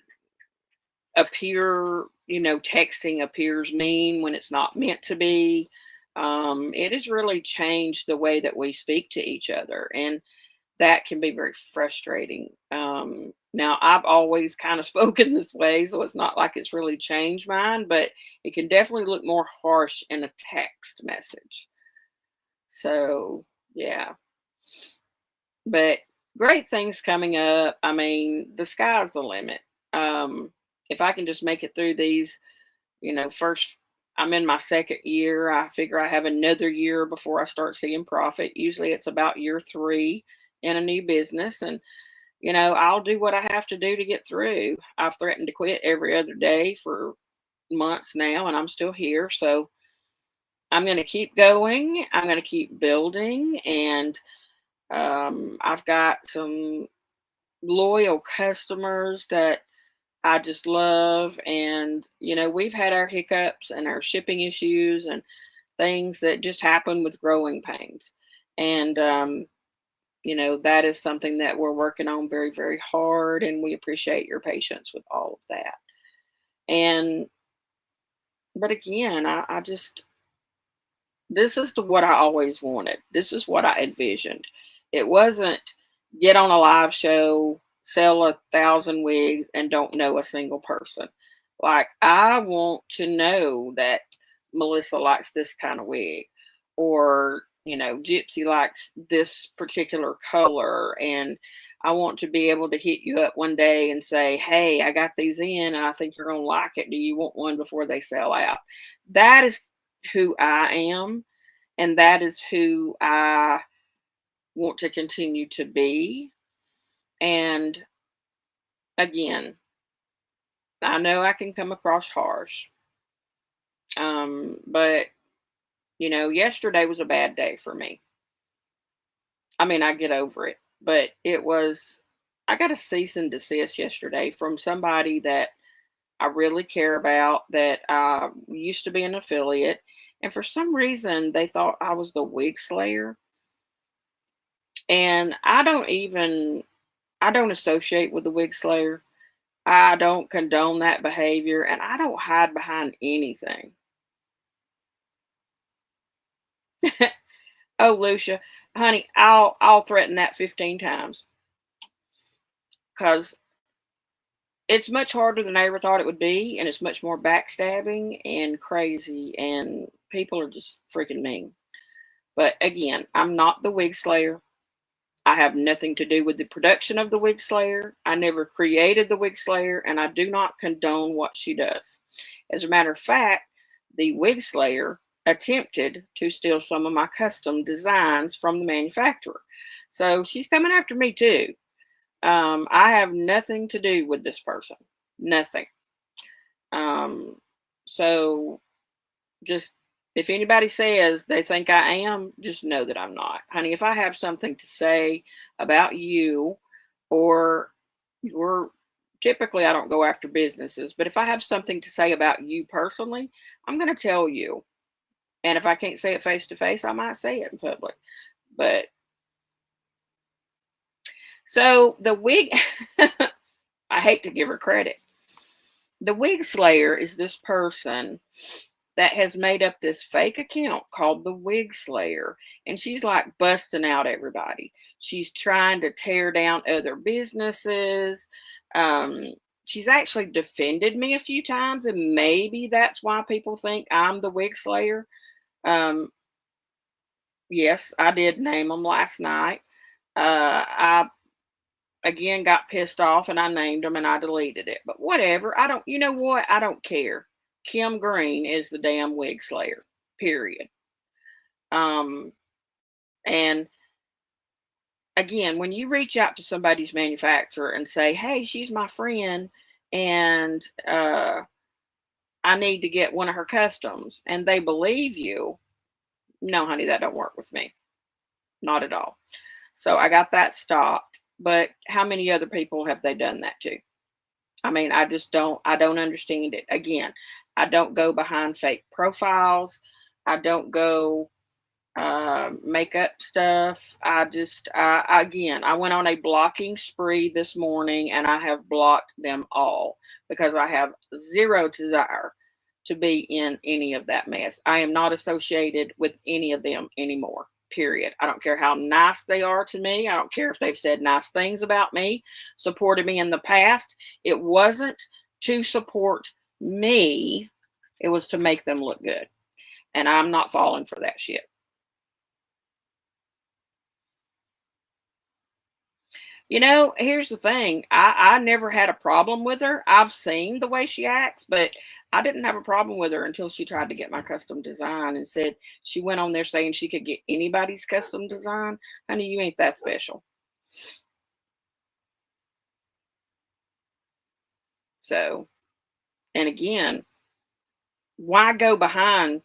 appear, texting appears mean when it's not meant to be. It has really changed the way that we speak to each other, and that can be very frustrating. Now, I've always kind of spoken this way, so it's not like it's really changed mine, but it can definitely look more harsh in a text message. So, yeah, but great things coming up. I mean, the sky's the limit. Um, if I can just make it through these, first, I'm in my second year. I figure I have another year before I start seeing profit. Usually it's about year three in a new business. And, I'll do what I have to do to get through. I've threatened to quit every other day for months now, and I'm still here. So I'm going to keep going. I'm going to keep building. And I've got some loyal customers that I just love. And, we've had our hiccups and our shipping issues and things that just happen with growing pains. And, that is something that we're working on very, very hard. And we appreciate your patience with all of that. And, but again, I just, this is what I always wanted. This is what I envisioned. It wasn't get on a live show, sell 1,000 wigs, and don't know a single person. Like, I want to know that Melissa likes this kind of wig, or, Gypsy likes this particular color. And I want to be able to hit you up one day and say, hey, I got these in and I think you're going to like it. Do you want one before they sell out? That is who I am. And that is who I want to continue to be. And again, I know I can come across harsh, but yesterday was a bad day for me. I mean, I get over it, but I got a cease and desist yesterday from somebody that I really care about, that used to be an affiliate. And for some reason, they thought I was the wig slayer. And I don't associate with the wig slayer. I don't condone that behavior, and I don't hide behind anything. Oh, Lucia, honey, I'll threaten that 15 times because it's much harder than I ever thought it would be, and it's much more backstabbing and crazy, and people are just freaking mean. But again, I'm not the wig slayer. I have nothing to do with the production of the wig slayer. I never created the wig slayer, and I do not condone what she does. As a matter of fact, the wig slayer attempted to steal some of my custom designs from the manufacturer. So she's coming after me too. I have nothing to do with this person. Nothing. Um, so just if anybody says they think I am, just know that I'm not. Honey, if I have something to say about you, or you're typically I don't go after businesses, but if I have something to say about you personally, I'm going to tell you. And if I can't say it face to face, I might say it in public. But so the wig, I hate to give her credit. The wig slayer is this person that has made up this fake account called the Wig Slayer. And she's like busting out everybody. She's trying to tear down other businesses. Um, she's actually defended me a few times, and maybe that's why people think I'm the Wig Slayer. Um, yes, I did name them last night. I again got pissed off and I named them and I deleted it. But whatever. I don't, you know what? I don't care. Kim Green is the damn wig slayer. Period. Um, and again, when you reach out to somebody's manufacturer and say, "Hey, she's my friend, and I need to get one of her customs," and they believe you, no, honey, that don't work with me. Not at all. So I got that stopped. But how many other people have they done that to? I mean, I don't understand it. Again, I don't go behind fake profiles. I don't go make up stuff. Again, I went on a blocking spree this morning and I have blocked them all because I have zero desire to be in any of that mess. I am not associated with any of them anymore. Period. I don't care how nice they are to me. I don't care if they've said nice things about me, supported me in the past. It wasn't to support me, it was to make them look good. And I'm not falling for that shit. Here's the thing. I never had a problem with her. I've seen the way she acts, but I didn't have a problem with her until she tried to get my custom design and said she went on there saying she could get anybody's custom design. Honey, you ain't that special. So, and again, why go behind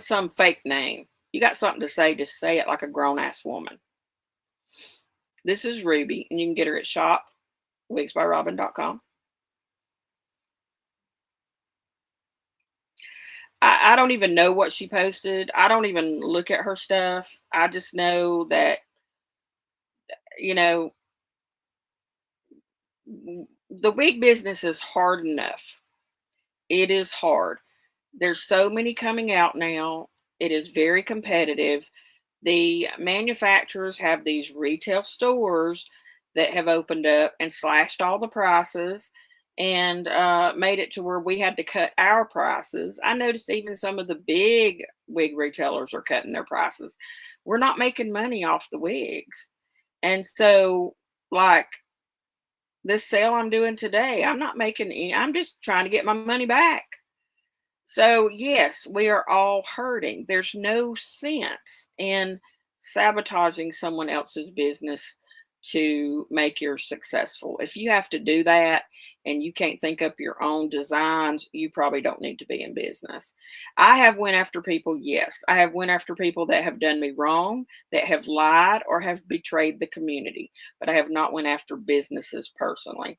some fake name? You got something to say, just say it like a grown ass woman. This is Ruby, and you can get her at shopwigsbyrobin.com. I don't even know what she posted. I don't even look at her stuff. I just know that, you know, the wig business is hard enough. It is hard. There's so many coming out now. It is very competitive. The manufacturers have these retail stores that have opened up and slashed all the prices and made it to where we had to cut our prices. I noticed even some of the big wig retailers are cutting their prices. We're not making money off the wigs. And so, like this sale I'm doing today, I'm not making any, I'm just trying to get my money back. So, yes, we are all hurting. There's no sense in sabotaging someone else's business to make yours successful. If you have to do that and you can't think up your own designs, you probably don't need to be in business. I have went after people, yes. I have went after people that have done me wrong, that have lied or have betrayed the community, but I have not went after businesses personally.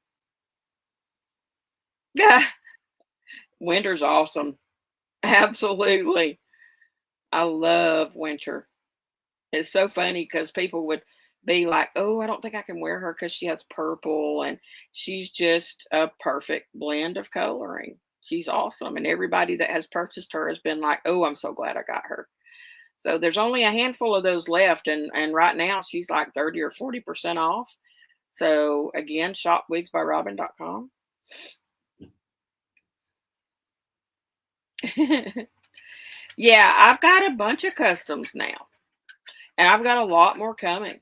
Winter's awesome. Absolutely. I love winter. It's so funny because people would be like, "Oh, I don't think I can wear her because she has purple, and she's just a perfect blend of coloring. She's awesome." And everybody that has purchased her has been like, "Oh, I'm so glad I got her." So there's only a handful of those left, and right now she's like 30 or 40% off. So again, shopwigsbyrobin.com. Yeah, I've got a bunch of customs now, and I've got a lot more coming.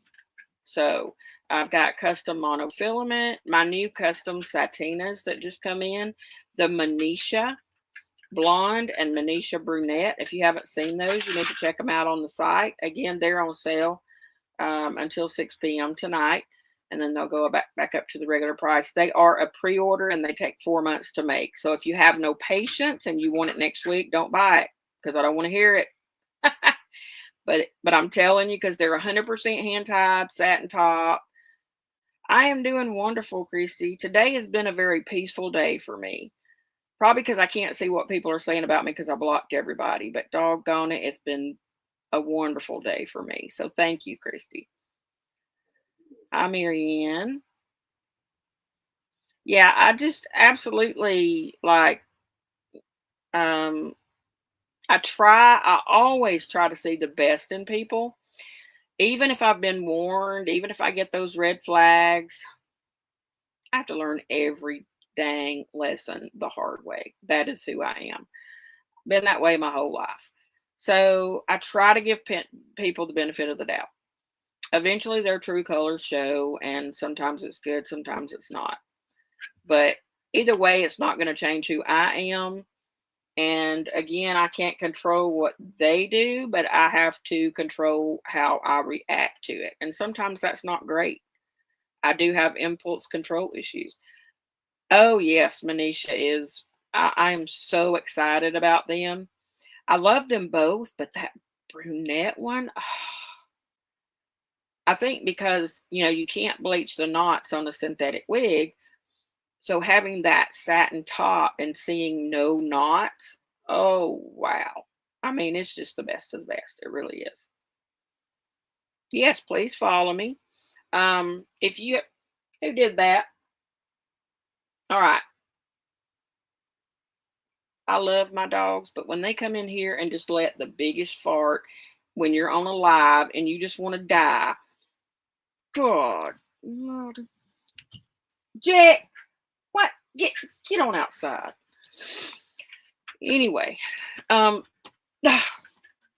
So I've got custom monofilament, my new custom satinas that just come in, the Manisha blonde and Manisha brunette. If you haven't seen those, you need to check them out on the site. Again, they're on sale until 6 p.m. tonight, and then they'll go back up to the regular price. They are a pre-order and they take 4 months to make. So if you have no patience and you want it next week, don't buy it because I don't want to hear it. But I'm telling you, because they're 100% hand tied, satin top. I am doing wonderful, Christy. Today has been a very peaceful day for me. Probably because I can't see what people are saying about me because I blocked everybody. But doggone it, it's been a wonderful day for me. So thank you, Christy. Hi, Marianne. Yeah, I just absolutely like um I always try to see the best in people. Even if I've been warned, even if I get those red flags, I have to learn every dang lesson the hard way. That is who I am. Been that way my whole life. So I try to give people the benefit of the doubt. Eventually, their true colors show, and sometimes it's good, sometimes it's not. But either way, it's not going to change who I am. And again, I can't control what they do, but I have to control how I react to it. And sometimes that's not great. I do have impulse control issues. Oh, yes, Manisha is. I am so excited about them. I love them both, but that brunette one, I think because, you can't bleach the knots on a synthetic wig. So having that satin top and seeing no knots, oh, wow. I mean, it's just the best of the best. It really is. Yes, please follow me. If you, who did that? All right. I love my dogs, but when they come in here and just let the biggest fart when you're on a live and you just want to die, God, Lord. Jack, what? Get on outside. Anyway, um,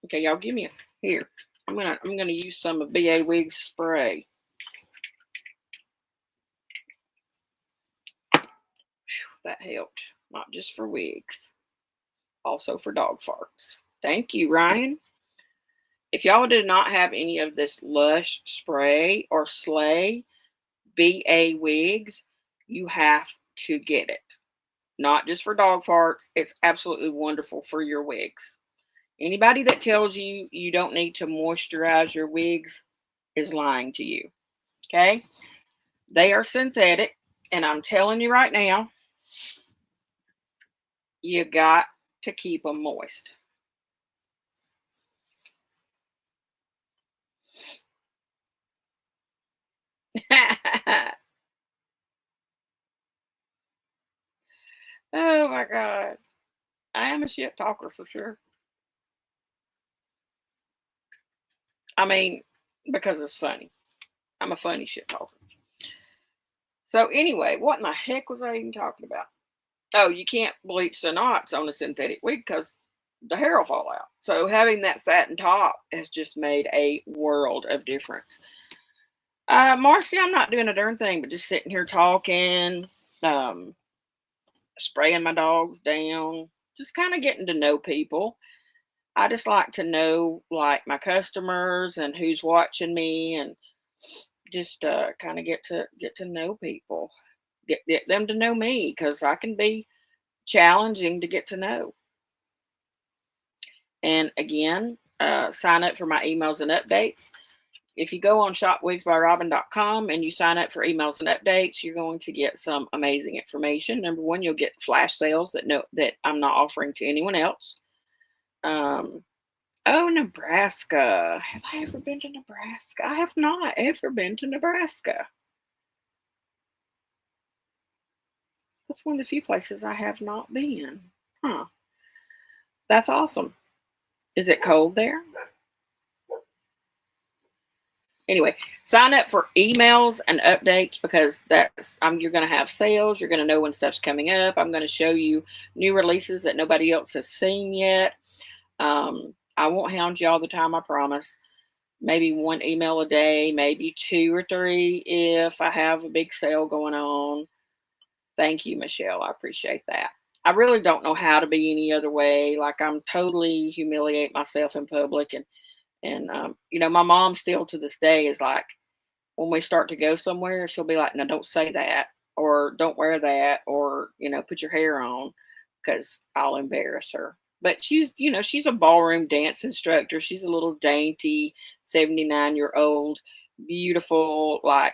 okay, y'all, give me a here. I'm gonna use some of BA Wig's spray. That helped, not just for wigs, also for dog farts. Thank you, Ryan. If y'all did not have any of this Lush spray or Slay BA wigs, you have to get it. Not just for dog farts. It's absolutely wonderful for your wigs. Anybody that tells you you don't need to moisturize your wigs is lying to you. Okay? They are synthetic, and I'm telling you right now, you got to keep them moist. Oh my God. I am a shit talker for sure. I mean, because it's funny. I'm a funny shit talker. So anyway, what in the heck was I even talking about? Oh, you can't bleach the knots on a synthetic wig because the hair will fall out. So having that satin top has just made a world of difference. Marcy, I'm not doing a darn thing, but just sitting here talking, um, spraying my dogs down, just kind of getting to know people. I just like to know like my customers and who's watching me and just kind of get to know people, get them to know me because I can be challenging to get to know. And again, sign up for my emails and updates. If you go on shopwigsbyrobin.com and you sign up for emails and updates, you're going to get some amazing information. Number one, you'll get flash sales that I'm not offering to anyone else. Um, oh, Nebraska. Have I ever been to Nebraska? I have not ever been to Nebraska. That's one of the few places I have not been. Huh. That's awesome. Is it cold there? Anyway, sign up for emails and updates because you're going to have sales. You're going to know when stuff's coming up. I'm going to show you new releases that nobody else has seen yet. I won't hound you all the time, I promise. Maybe one email a day, maybe 2 or 3 if I have a big sale going on. Thank you, Michelle. I appreciate that. I really don't know how to be any other way. Like I'm totally humiliate myself in public and my mom still to this day is like, when we start to go somewhere, she'll be like, no, don't say that, or don't wear that, or, put your hair on because I'll embarrass her. But she's a ballroom dance instructor. She's a little dainty 79-year-old, beautiful, like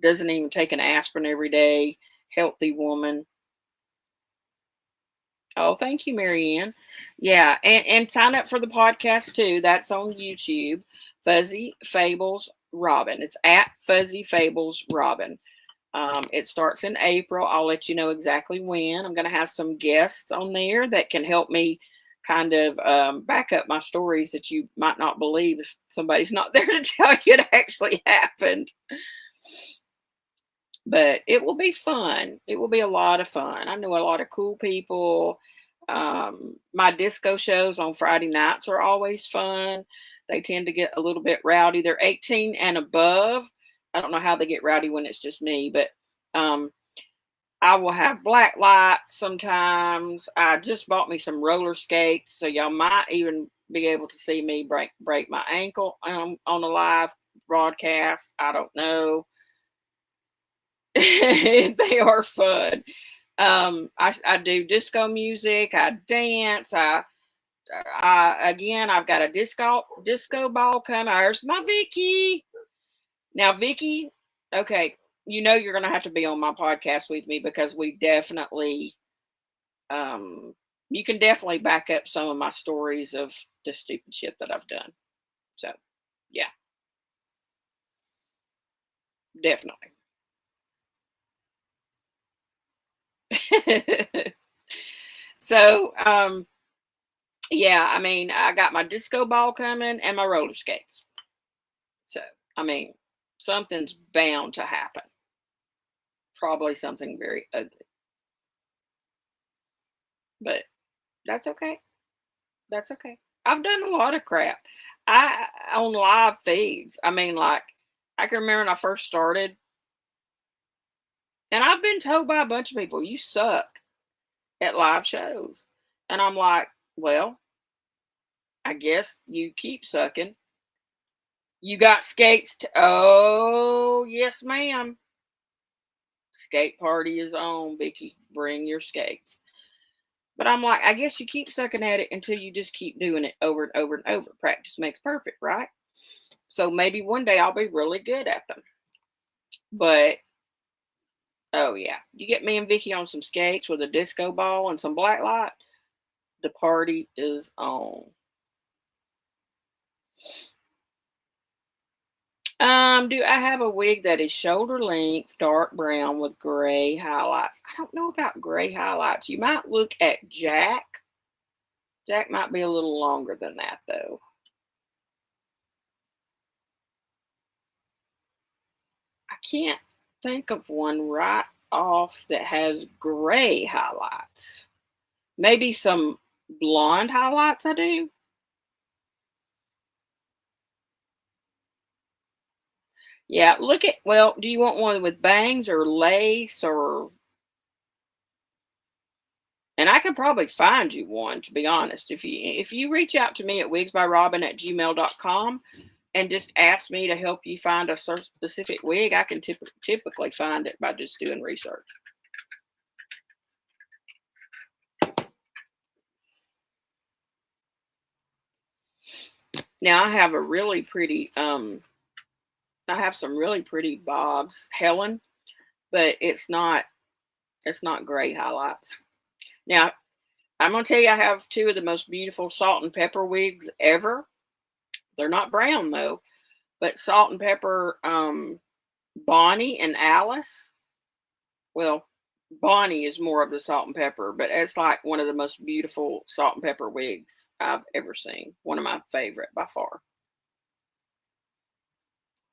doesn't even take an aspirin every day, healthy woman. Oh, thank you, Marianne. Yeah, and sign up for the podcast too. That's on YouTube. Fuzzy Fables Robin. It's at Fuzzy Fables Robin. It starts in April. I'll let you know exactly when. I'm going to have some guests on there that can help me kind of back up my stories that you might not believe if somebody's not there to tell you it actually happened. But it will be fun. It will be a lot of fun. I know a lot of cool people. My disco shows on Friday nights are always fun. They tend to get a little bit rowdy. They're 18 and above. I don't know how they get rowdy when it's just me, but I will have black lights sometimes. I just bought me some roller skates, so y'all might even be able to see me break my ankle on a live broadcast. I don't know. They are fun. I do disco music. I dance. Again, I've got a disco ball coming. There's my Vicky. Now, Vicky, okay, you're gonna have to be on my podcast with me because we definitely, you can definitely back up some of my stories of the stupid shit that I've done. So, yeah, definitely. So, yeah, I mean, I got my disco ball coming and my roller skates. So, I mean, something's bound to happen. Probably something very ugly. But that's okay. That's okay. I've done a lot of crap. I on live feeds. I mean, like, I can remember when I first started, and I've been told by a bunch of people, you suck at live shows. And I'm like, well, I guess you keep sucking. You got skates oh, yes, ma'am. Skate party is on, Vicky. Bring your skates. But I'm like, I guess you keep sucking at it until you just keep doing it over and over and over. Practice makes perfect, right? So maybe one day I'll be really good at them. But oh yeah, you get me and Vicky on some skates with a disco ball and some black light, the party is on. Do I have a wig that is shoulder length, dark brown with gray highlights? I don't know about gray highlights. You might look at Jack. Jack might be a little longer than that though. I can't think of one right off that has gray highlights. Maybe some blonde highlights I do. Yeah, do you want one with bangs or lace or, and I could probably find you one, to be honest. If you reach out to me at wigsbyrobin@gmail.com, and just ask me to help you find a specific wig, I can typically find it by just doing research. Now I have a really pretty I have some really pretty bobs, Helen, but it's not gray highlights. Now, I'm gonna tell you I have two of the most beautiful salt and pepper wigs ever. They're not brown though, but salt and pepper Bonnie and Alice. Well, Bonnie is more of the salt and pepper, but it's like one of the most beautiful salt and pepper wigs I've ever seen. One of my favorite by far.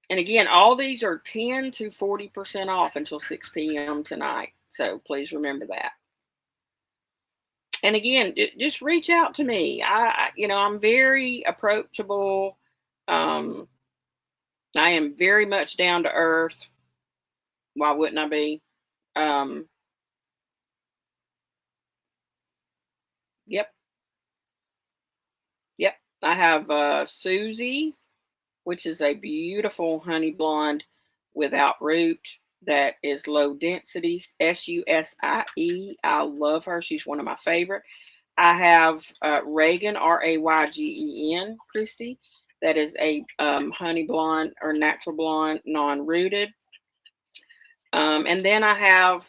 And again, all these are 10 to 40% off until 6 p.m. tonight. So please remember that. And again, just reach out to me. I'm very approachable. Um, I am very much down to earth. Why wouldn't I be? Um, yep, yep. I have Susie, which is a beautiful honey blonde without root that is low density. Susie. I love her. She's one of my favorite. I have Reagan, Raygen, Christy. That is a honey blonde or natural blonde, non-rooted. And then I have,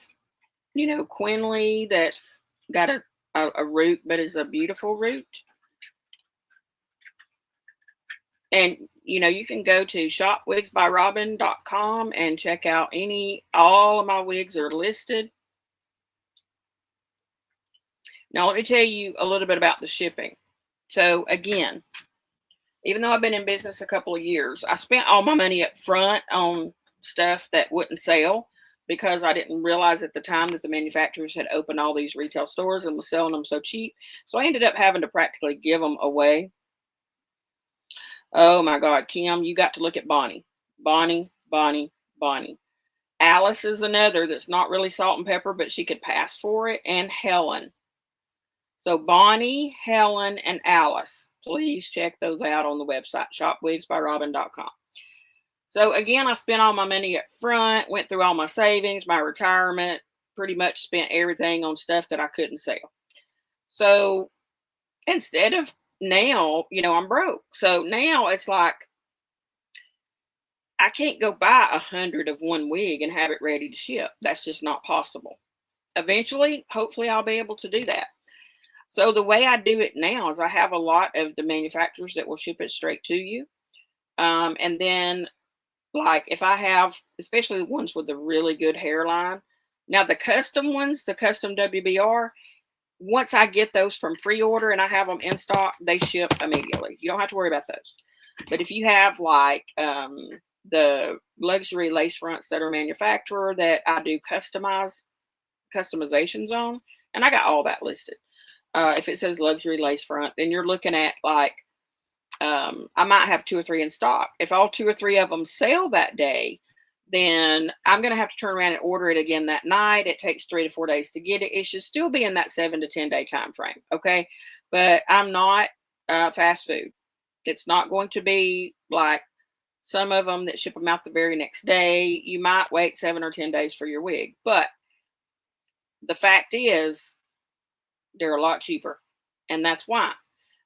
Quinley that's got a root, but is a beautiful root. And, you can go to shopwigsbyrobin.com and check out all of my wigs are listed. Now, let me tell you a little bit about the shipping. So, again, even though I've been in business a couple of years, I spent all my money up front on stuff that wouldn't sell because I didn't realize at the time that the manufacturers had opened all these retail stores and was selling them so cheap. So I ended up having to practically give them away. Oh my God, Kim, you got to look at Bonnie. Bonnie, Bonnie, Bonnie. Alice is another that's not really salt and pepper, but she could pass for it. And Helen. So Bonnie, Helen, and Alice. Please check those out on the website, shopwigsbyrobin.com. So again, I spent all my money up front, went through all my savings, my retirement, pretty much spent everything on stuff that I couldn't sell. So instead of now, I'm broke. So now it's like I can't go buy 100 of one wig and have it ready to ship. That's just not possible. Eventually, hopefully I'll be able to do that. So the way I do it now is I have a lot of the manufacturers that will ship it straight to you. And then like if I have, especially the ones with the really good hairline. Now the custom ones, the custom WBR, once I get those from pre-order and I have them in stock, they ship immediately. You don't have to worry about those. But if you have like the luxury lace fronts that are manufacturer that I do customizations on, and I got all that listed. If it says luxury lace front, then you're looking at like I might have 2 or 3 in stock. If all 2 or 3 of them sell that day, then I'm going to have to turn around and order it again that night. It takes 3 to 4 days to get it. It should still be in that 7 to 10 day time frame. Okay. But I'm not fast food. It's not going to be like some of them that ship them out the very next day. You might wait 7 or 10 days for your wig. But the fact is, they're a lot cheaper. And that's why.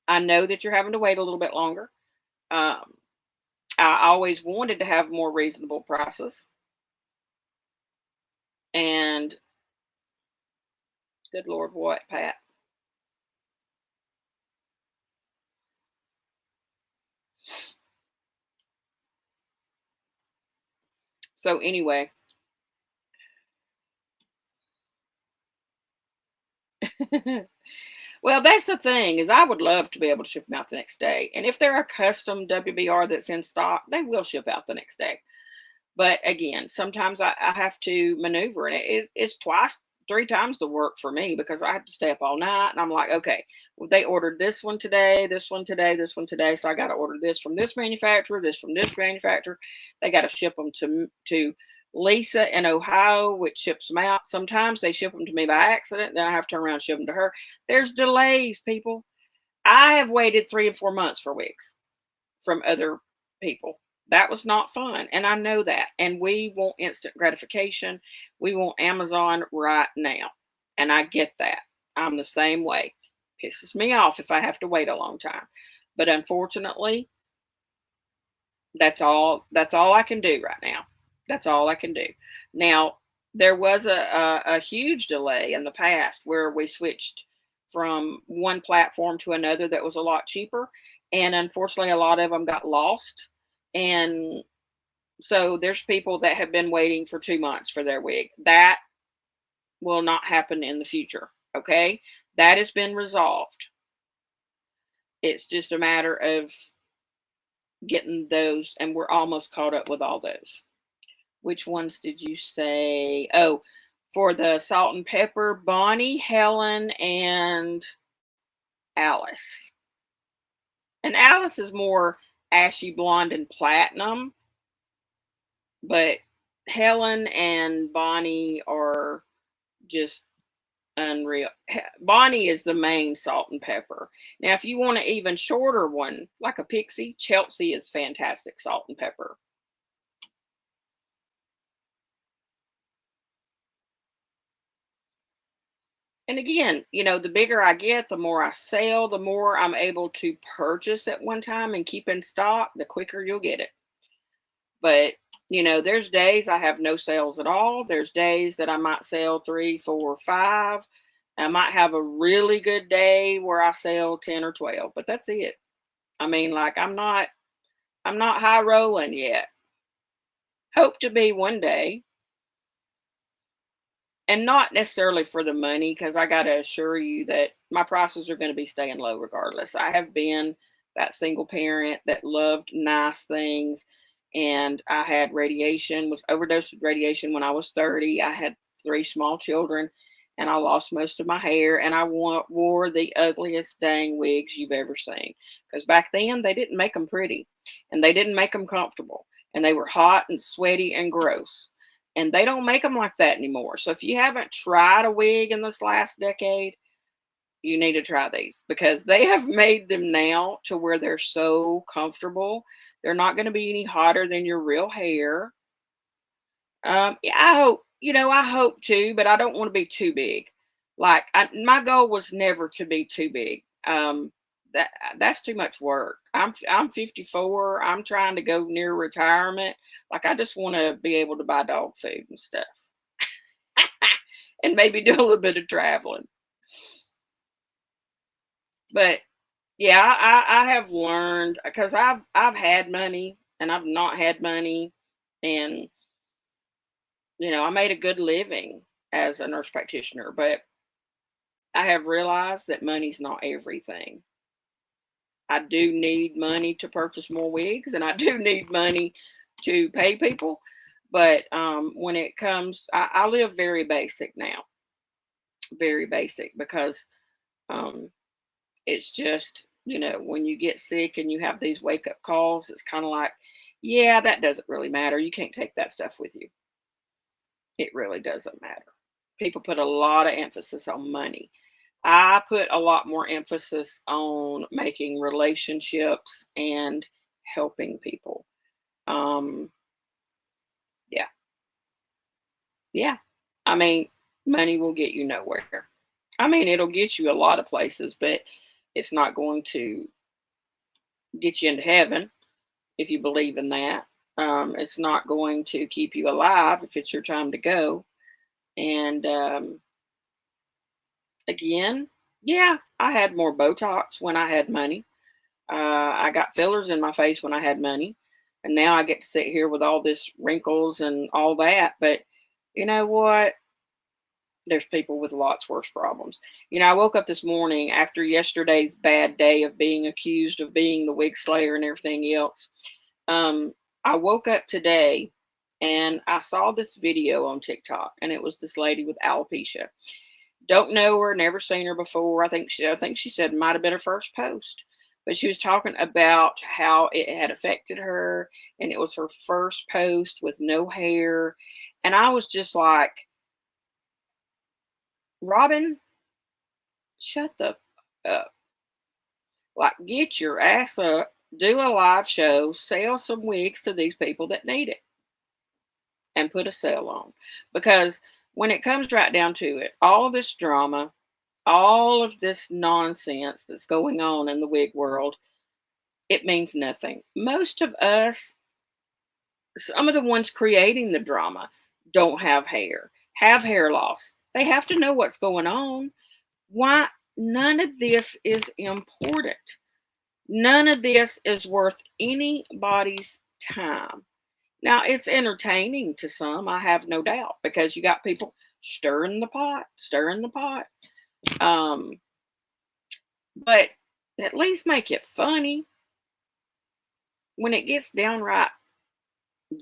I know that you're having to wait a little bit longer. I always wanted to have more reasonable prices. And good Lord, what, Pat? So anyway. Well, that's the thing is I would love to be able to ship them out the next day. And if they're a custom WBR that's in stock, they will ship out the next day. But again, sometimes I have to maneuver and it's twice, 3 times the work for me because I have to stay up all night. And I'm like, okay, well, they ordered this one today, this one today, this one today. So I got to order this from this manufacturer, this from this manufacturer. They got to ship them to Lisa in Ohio, which ships them out. Sometimes they ship them to me by accident. Then I have to turn around and ship them to her. There's delays, people. I have waited 3 and 4 months for wigs from other people. That was not fun. And I know that. And we want instant gratification. We want Amazon right now. And I get that. I'm the same way. Pisses me off if I have to wait a long time. But unfortunately, that's all I can do right now. That's all I can do. Now, there was a huge delay in the past where we switched from one platform to another that was a lot cheaper, and unfortunately, a lot of them got lost. And so there's people that have been waiting for 2 months for their wig. That will not happen in the future. Okay, that has been resolved. It's just a matter of getting those, and we're almost caught up with all those. Which ones did you say? Oh, for the salt and pepper, Bonnie, Helen, and Alice. And Alice is more ashy blonde and platinum, but Helen and Bonnie are just unreal. Bonnie is the main salt and pepper. Now, if you want an even shorter one, like a pixie, Chelsea is fantastic salt and pepper. And again, the bigger I get, the more I sell, the more I'm able to purchase at one time and keep in stock, the quicker you'll get it. But, there's days I have no sales at all. There's days that I might sell three, four, five. I might have a really good day where I sell 10 or 12, but that's it. I mean, like I'm not high rolling yet. Hope to be one day. And not necessarily for the money, because I got to assure you that my prices are going to be staying low regardless. I have been that single parent that loved nice things, and I had radiation, was overdosed with radiation when I was 30. I had three small children, and I lost most of my hair, and I wore the ugliest dang wigs you've ever seen. Because back then, they didn't make them pretty, and they didn't make them comfortable, and they were hot and sweaty and gross, and they don't make them like that anymore. So if you haven't tried a wig in this last decade, you need to try these, because they have made them now to where they're so comfortable. They're not going to be any hotter than your real hair. Yeah, I hope to, but I don't want to be too big. Like my goal was never to be too big. That that's too much work. I'm 54. I'm trying to go near retirement. Like I just want to be able to buy dog food and stuff, and maybe do a little bit of traveling. But yeah, I have learned, because I've had money and I've not had money, and I made a good living as a nurse practitioner, but I have realized that money's not everything. I do need money to purchase more wigs, and I do need money to pay people. But when it comes, I live very basic now, very basic, because um, it's just, when you get sick and you have these wake up calls, it's kind of like, yeah, that doesn't really matter. You can't take that stuff with you. It really doesn't matter. People put a lot of emphasis on money. I put a lot more emphasis on making relationships and helping people. Um, yeah, yeah. I mean, money will get you nowhere. I mean, it'll get you a lot of places, but it's not going to get you into heaven if you believe in that. It's not going to keep you alive if it's your time to go. And again, yeah, I had more Botox when I had money. I got fillers in my face when I had money, and now I get to sit here with all this wrinkles and all that. But you know what? There's people with lots worse problems. I woke up this morning after yesterday's bad day of being accused of being the wig slayer and everything else. Um, I woke up today and I saw this video on TikTok, and it was this lady with alopecia. Don't know her, never seen her before. I think she said it might have been her first post. But she was talking about how it had affected her, and it was her first post with no hair. And I was just like, Robin, shut the up. Like, get your ass up, do a live show, sell some wigs to these people that need it, and put a sale on. Because when it comes right down to it, all this drama, all of this nonsense that's going on in the wig world, it means nothing. Most of us, some of the ones creating the drama, don't have hair loss. They have to know what's going on. Why? None of this is important. None of this is worth anybody's time. Now, it's entertaining to some, I have no doubt, because you got people stirring the pot, stirring the pot. Um, but at least make it funny. When it gets downright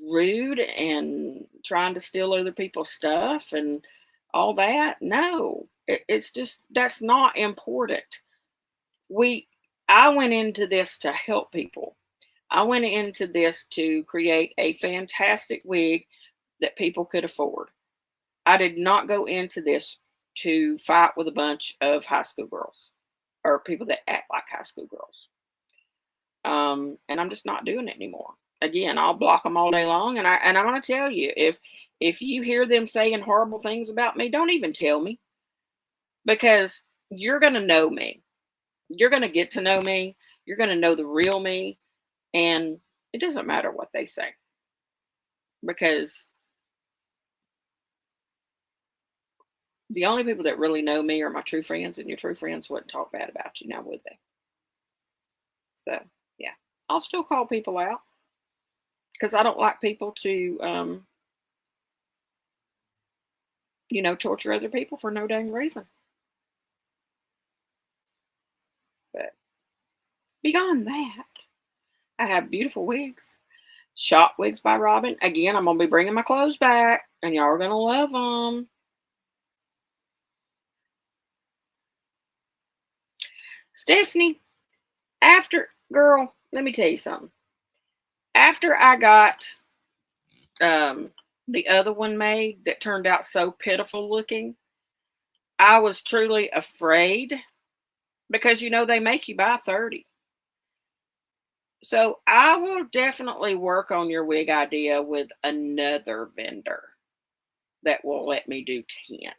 rude and trying to steal other people's stuff and all that, no, it's just that's not important. We, I went into this to help people. I went into this to create a fantastic wig that people could afford. I did not go into this to fight with a bunch of high school girls or people that act like high school girls. And I'm just not doing it anymore. Again, I'll block them all day long, and I'm going to tell you, if you hear them saying horrible things about me, don't even tell me, because you're going to know me. You're going to get to know me. You're going to know the real me, and it doesn't matter what they say, because the only people that really know me are my true friends, and your true friends wouldn't talk bad about you now, would they? So, yeah, I'll still call people out because I don't like people to, torture other people for no dang reason. But beyond that, I have beautiful wigs. Shop Wigs by Robin. Again, I'm going to be bringing my clothes back, and y'all are going to love them. Stephanie, girl, let me tell you something. After I got the other one made that turned out so pitiful looking, I was truly afraid because, they make you buy 30. So I will definitely work on your wig idea with another vendor that will let me do 10.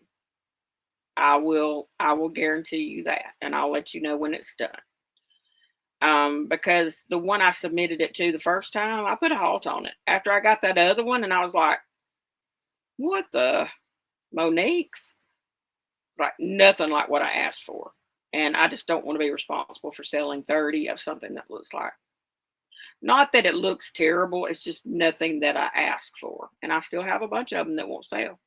I will guarantee you that, and I'll let you know when it's done. Because the one I submitted it to the first time, I put a halt on it after I got that other one, and I was like, "What the Monique's? Like nothing like what I asked for." And I just don't want to be responsible for selling 30 of something that looks like. Not that it looks terrible, it's just nothing that I asked for, and I still have a bunch of them that won't sell.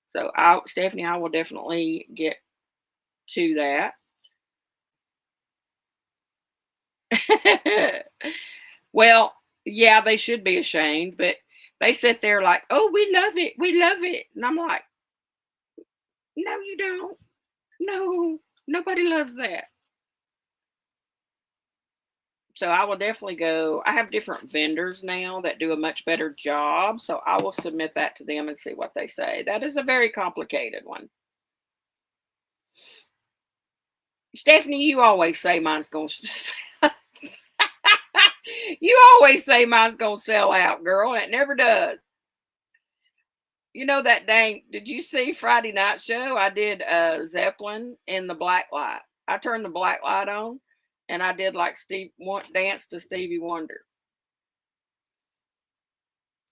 So, Stephanie, I will definitely get to that. Well, yeah, they should be ashamed, but they sit there like, "Oh, we love it. We love it." And I'm like, "No, you don't. No, nobody loves that." So I will definitely go. I have different vendors now that do a much better job. So I will submit that to them and see what they say. That is a very complicated one. Stephanie, you always say mine's going to You always say mine's going to sell out, girl. And it never does. You know that dang, did you see Friday night show? I did Zeppelin in the black light. I turned the black light on and I did like dance to Stevie Wonder.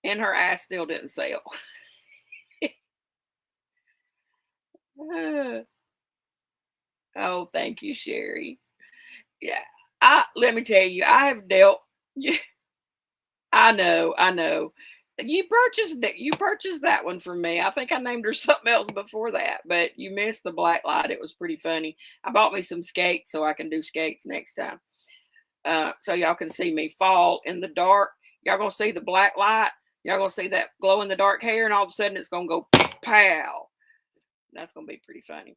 And her ass still didn't sell. Oh, thank you, Sherry. Yeah. Let me tell you, I have dealt. Yeah, I know. You purchased that one from me. I think I named her something else before that, but you missed the black light. It was pretty funny. I bought me some skates so I can do skates next time. So y'all can see me fall in the dark. Y'all gonna see the black light. Y'all gonna see that glow in the dark hair, and all of a sudden it's gonna go pow. That's gonna be pretty funny.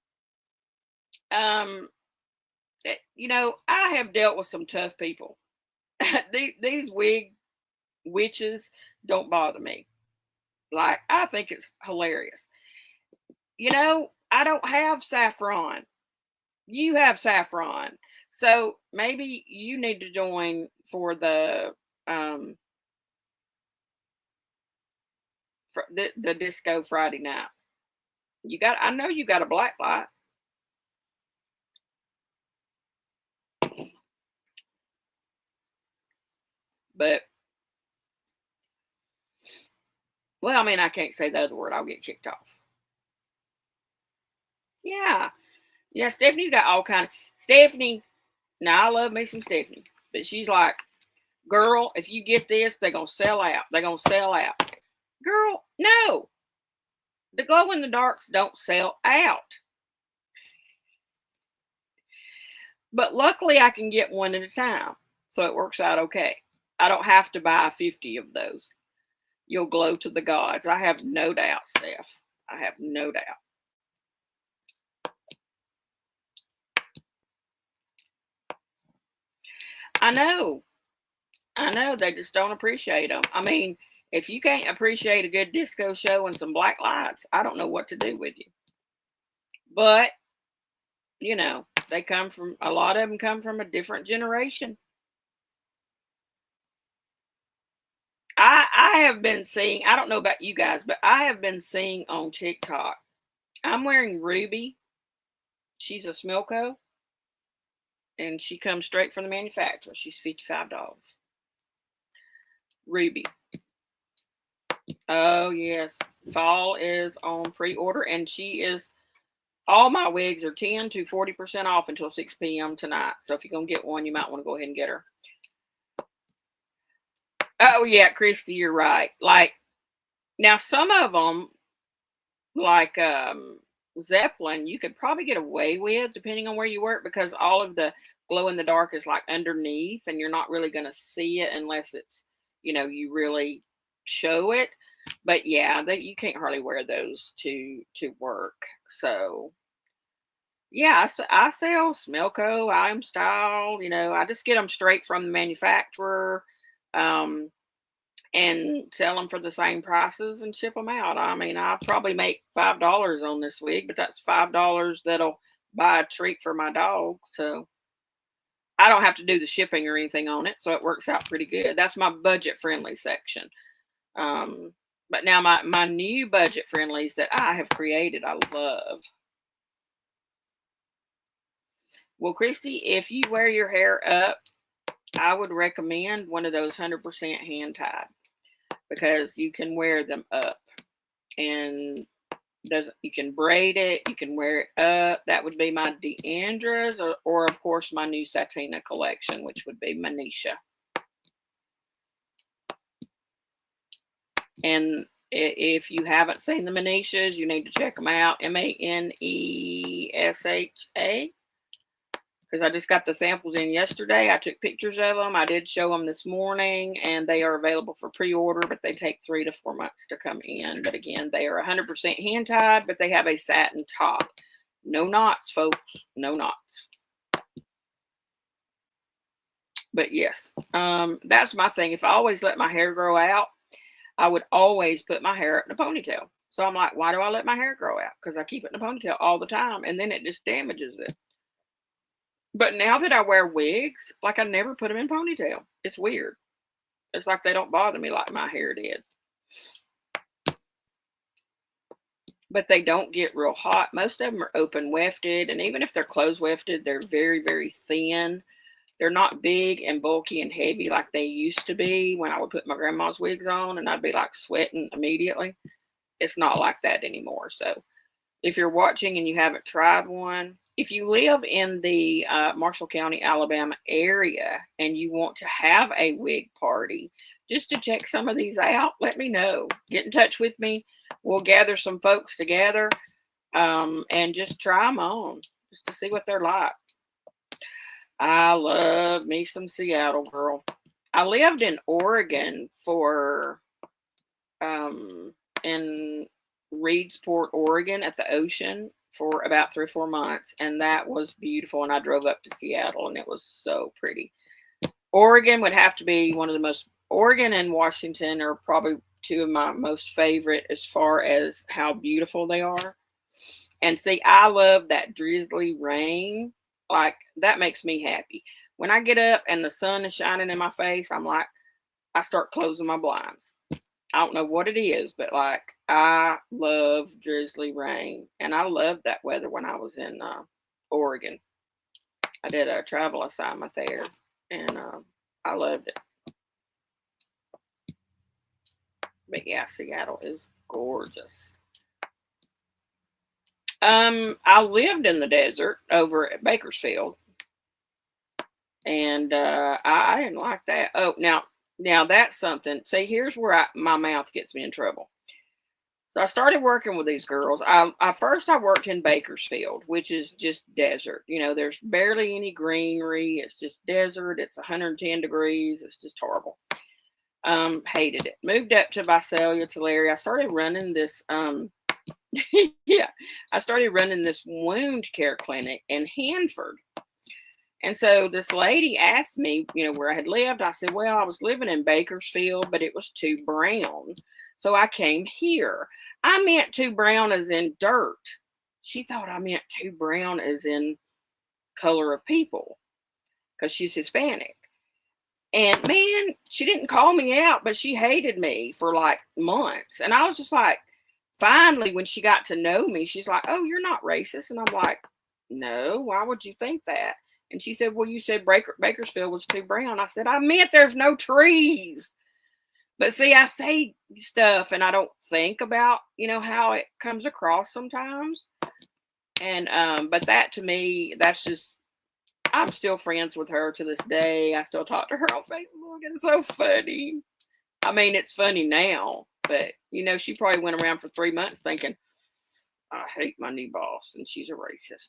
Um, I have dealt with some tough people. These wig witches don't bother me. Like, I think it's hilarious. I don't have saffron. You have saffron. So maybe you need to join for um the disco Friday night. I know you got a black light, but well, I mean, I can't say the other word. I'll get kicked off. Yeah. Yeah, Stephanie's got all kind of Stephanie. Now I love me some Stephanie, but she's like, girl, if you get this, they're gonna sell out. They're gonna sell out. Girl, no. The glow in the darks don't sell out. But luckily I can get one at a time. So it works out okay. I don't have to buy 50 of those. You'll glow to the gods. I have no doubt, Steph. I have no doubt. I know. I know. They just don't appreciate them. I mean, if you can't appreciate a good disco show and some black lights, I don't know what to do with you. But, they come from, a lot of them come from a different generation. I have been seeing, I don't know about you guys, but I have been seeing on TikTok. I'm wearing Ruby. She's a Smilko, and she comes straight from the manufacturer. She's $55. Ruby. Oh yes, fall is on pre-order, and she is. All my wigs are 10 to 40% off until 6 p.m. tonight. So if you're gonna get one, you might want to go ahead and get her. Oh yeah, Christy, you're right. Like now, some of them, like Zeppelin, you could probably get away with depending on where you work because all of the glow in the dark is like underneath, and you're not really gonna see it unless it's you really show it. But yeah, you can't hardly wear those to work. So yeah, I sell Smelco, I'm Style. I just get them straight from the manufacturer. Um, and sell them for the same prices and ship them out. I mean, I probably make $5 on this wig, but that's $5 that'll buy a treat for my dog. So I don't have to do the shipping or anything on it, so it works out pretty good. That's my budget friendly section. Um, but now my new budget friendlies that I have created, I love. Well, Christy, if you wear your hair up, I would recommend one of those 100% hand tied because you can wear them up and you can braid it, you can wear it up. That would be my Deandras, or of course my new Satina collection, which would be Manisha. And if you haven't seen the Manishas, you need to check them out. Manesha, because I just got the samples in yesterday. I took pictures of them. I did show them this morning, and they are available for pre-order, but they take 3 to 4 months to come in. But again, they are 100% hand-tied, but they have a satin top. No knots, folks. No knots. But yes, that's my thing. If I always let my hair grow out, I would always put my hair up in a ponytail. So I'm like, why do I let my hair grow out? Because I keep it in a ponytail all the time, and then it just damages it. But now that I wear wigs, like I never put them in ponytail. It's weird. It's like they don't bother me like my hair did. But they don't get real hot. Most of them are open wefted, and even if they're closed wefted, they're very, very thin. They're not big and bulky and heavy like they used to be when I would put my grandma's wigs on and I'd be like sweating immediately. It's not like that anymore. So if you're watching and you haven't tried one, if you live in the Marshall County, Alabama area and you want to have a wig party, just to check some of these out, let me know. Get in touch with me. We'll gather some folks together and just try them on just to see what they're like. I love me some Seattle, girl. I lived in Oregon for in Reedsport, Oregon at the ocean for about 3 or 4 months, and that was beautiful. And I drove up to Seattle, and it was so pretty. Oregon would have to be one of the most. Oregon and Washington are probably 2 of my most favorite as far as how beautiful they are. And see, I love that drizzly rain. Like, that makes me happy. When I get up and the sun is shining in my face, I'm like, I start closing my blinds. I don't know what it is, but like, I love drizzly rain. And I loved that weather when I was in Oregon. I did a travel assignment there, and I loved it. But yeah, Seattle is gorgeous. I lived in the desert over at Bakersfield, and I didn't like that. Oh, now that's something. See, here's where my mouth gets me in trouble. So I started working with these girls. I worked in Bakersfield, which is just desert. There's barely any greenery. It's just desert. It's 110 degrees. It's just horrible. Hated it. Moved up to Visalia, Tulare. I started running this yeah, I started running this wound care clinic in Hanford. And so this lady asked me, where I had lived. I said, well, I was living in Bakersfield, but it was too brown. So I came here. I meant too brown as in dirt. She thought I meant too brown as in color of people because she's Hispanic. And man, she didn't call me out, but she hated me for like months. And I was just like, finally, when she got to know me, she's like, oh, you're not racist. And I'm like, no, why would you think that? And she said, well, you said Bakersfield was too brown. I said, I meant there's no trees. But see, I say stuff and I don't think about, how it comes across sometimes. And, but that to me, that's just, I'm still friends with her to this day. I still talk to her on Facebook. It's so funny. I mean, it's funny now, but she probably went around for 3 months thinking, I hate my new boss and she's a racist.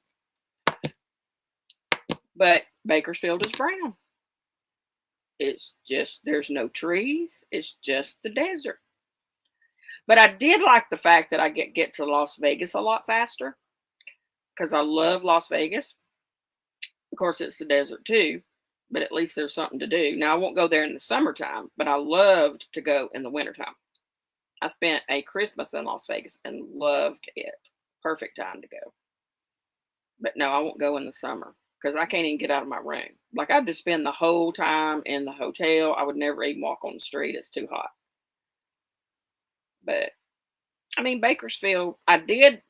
But Bakersfield is brown. It's just, there's no trees. It's just the desert. But I did like the fact that I get to Las Vegas a lot faster because I love Las Vegas. Of course, it's the desert too, but at least there's something to do. Now, I won't go there in the summertime, but I loved to go in the wintertime. I spent a Christmas in Las Vegas and loved it. Perfect time to go. But no, I won't go in the summer because I can't even get out of my room. Like, I'd just spend the whole time in the hotel. I would never even walk on the street. It's too hot. But, I mean, Bakersfield, I did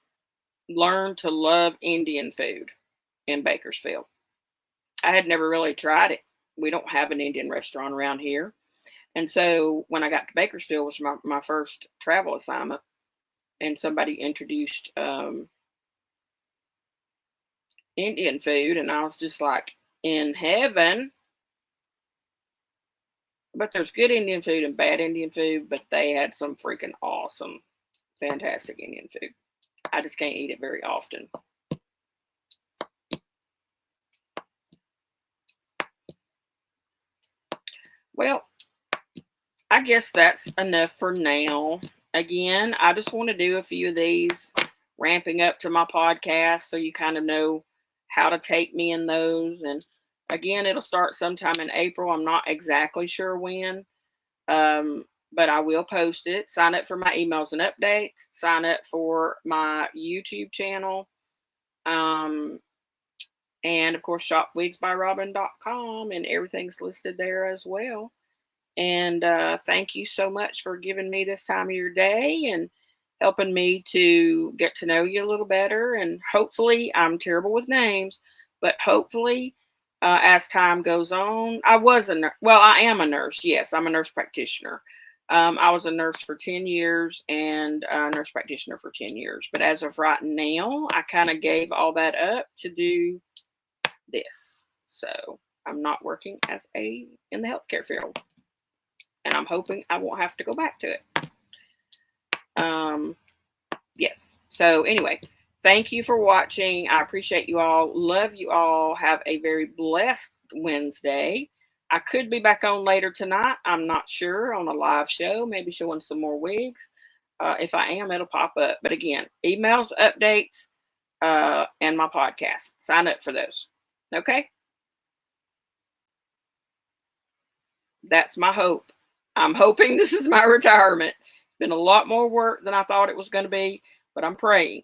learn to love Indian food in Bakersfield. I had never really tried it. We don't have an Indian restaurant around here. And so when I got to Bakersfield, it was my first travel assignment. And somebody introduced Indian food. And I was just like, in heaven. But there's good Indian food and bad Indian food. But they had some freaking awesome, fantastic Indian food. I just can't eat it very often. Well, I guess that's enough for now. Again, I just want to do a few of these ramping up to my podcast so you kind of know how to take me in those. And again, it'll start sometime in April. I'm not exactly sure when, but I will post it. Sign up for my emails and updates. Sign up for my YouTube channel. And of course, shopwigsbyrobin.com, and everything's listed there as well. And thank you so much for giving me this time of your day and helping me to get to know you a little better. And hopefully, I'm terrible with names, but hopefully, as time goes on, I am a nurse. Yes, I'm a nurse practitioner. I was a nurse for 10 years and a nurse practitioner for 10 years. But as of right now, I kind of gave all that up to do this. So I'm not working in the healthcare field. And I'm hoping I won't have to go back to it. Yes. So anyway, thank you for watching. I appreciate you all. Love you all. Have a very blessed Wednesday. I could be back on later tonight. I'm not sure, on a live show, maybe showing some more wigs. If I am, it'll pop up. But again, emails, updates, and my podcast. Sign up for those. Okay? That's my hope. I'm hoping this is my retirement. It's been a lot more work than I thought it was going to be, but I'm praying.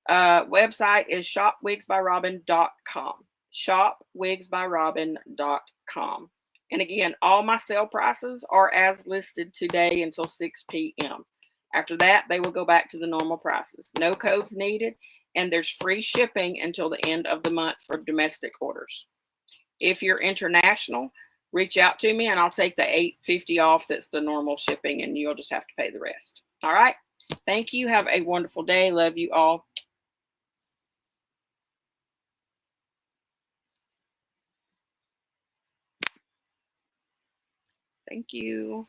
Website is shopwigsbyrobin.com. Shopwigsbyrobin.com. And again, all my sale prices are as listed today until 6 p.m. After that, they will go back to the normal prices. No codes needed, and there's free shipping until the end of the month for domestic orders. If you're international, reach out to me and I'll take the $8.50 off. That's the normal shipping, and you'll just have to pay the rest. All right. Thank you. Have a wonderful day. Love you all. Thank you.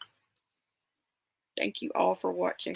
Thank you all for watching.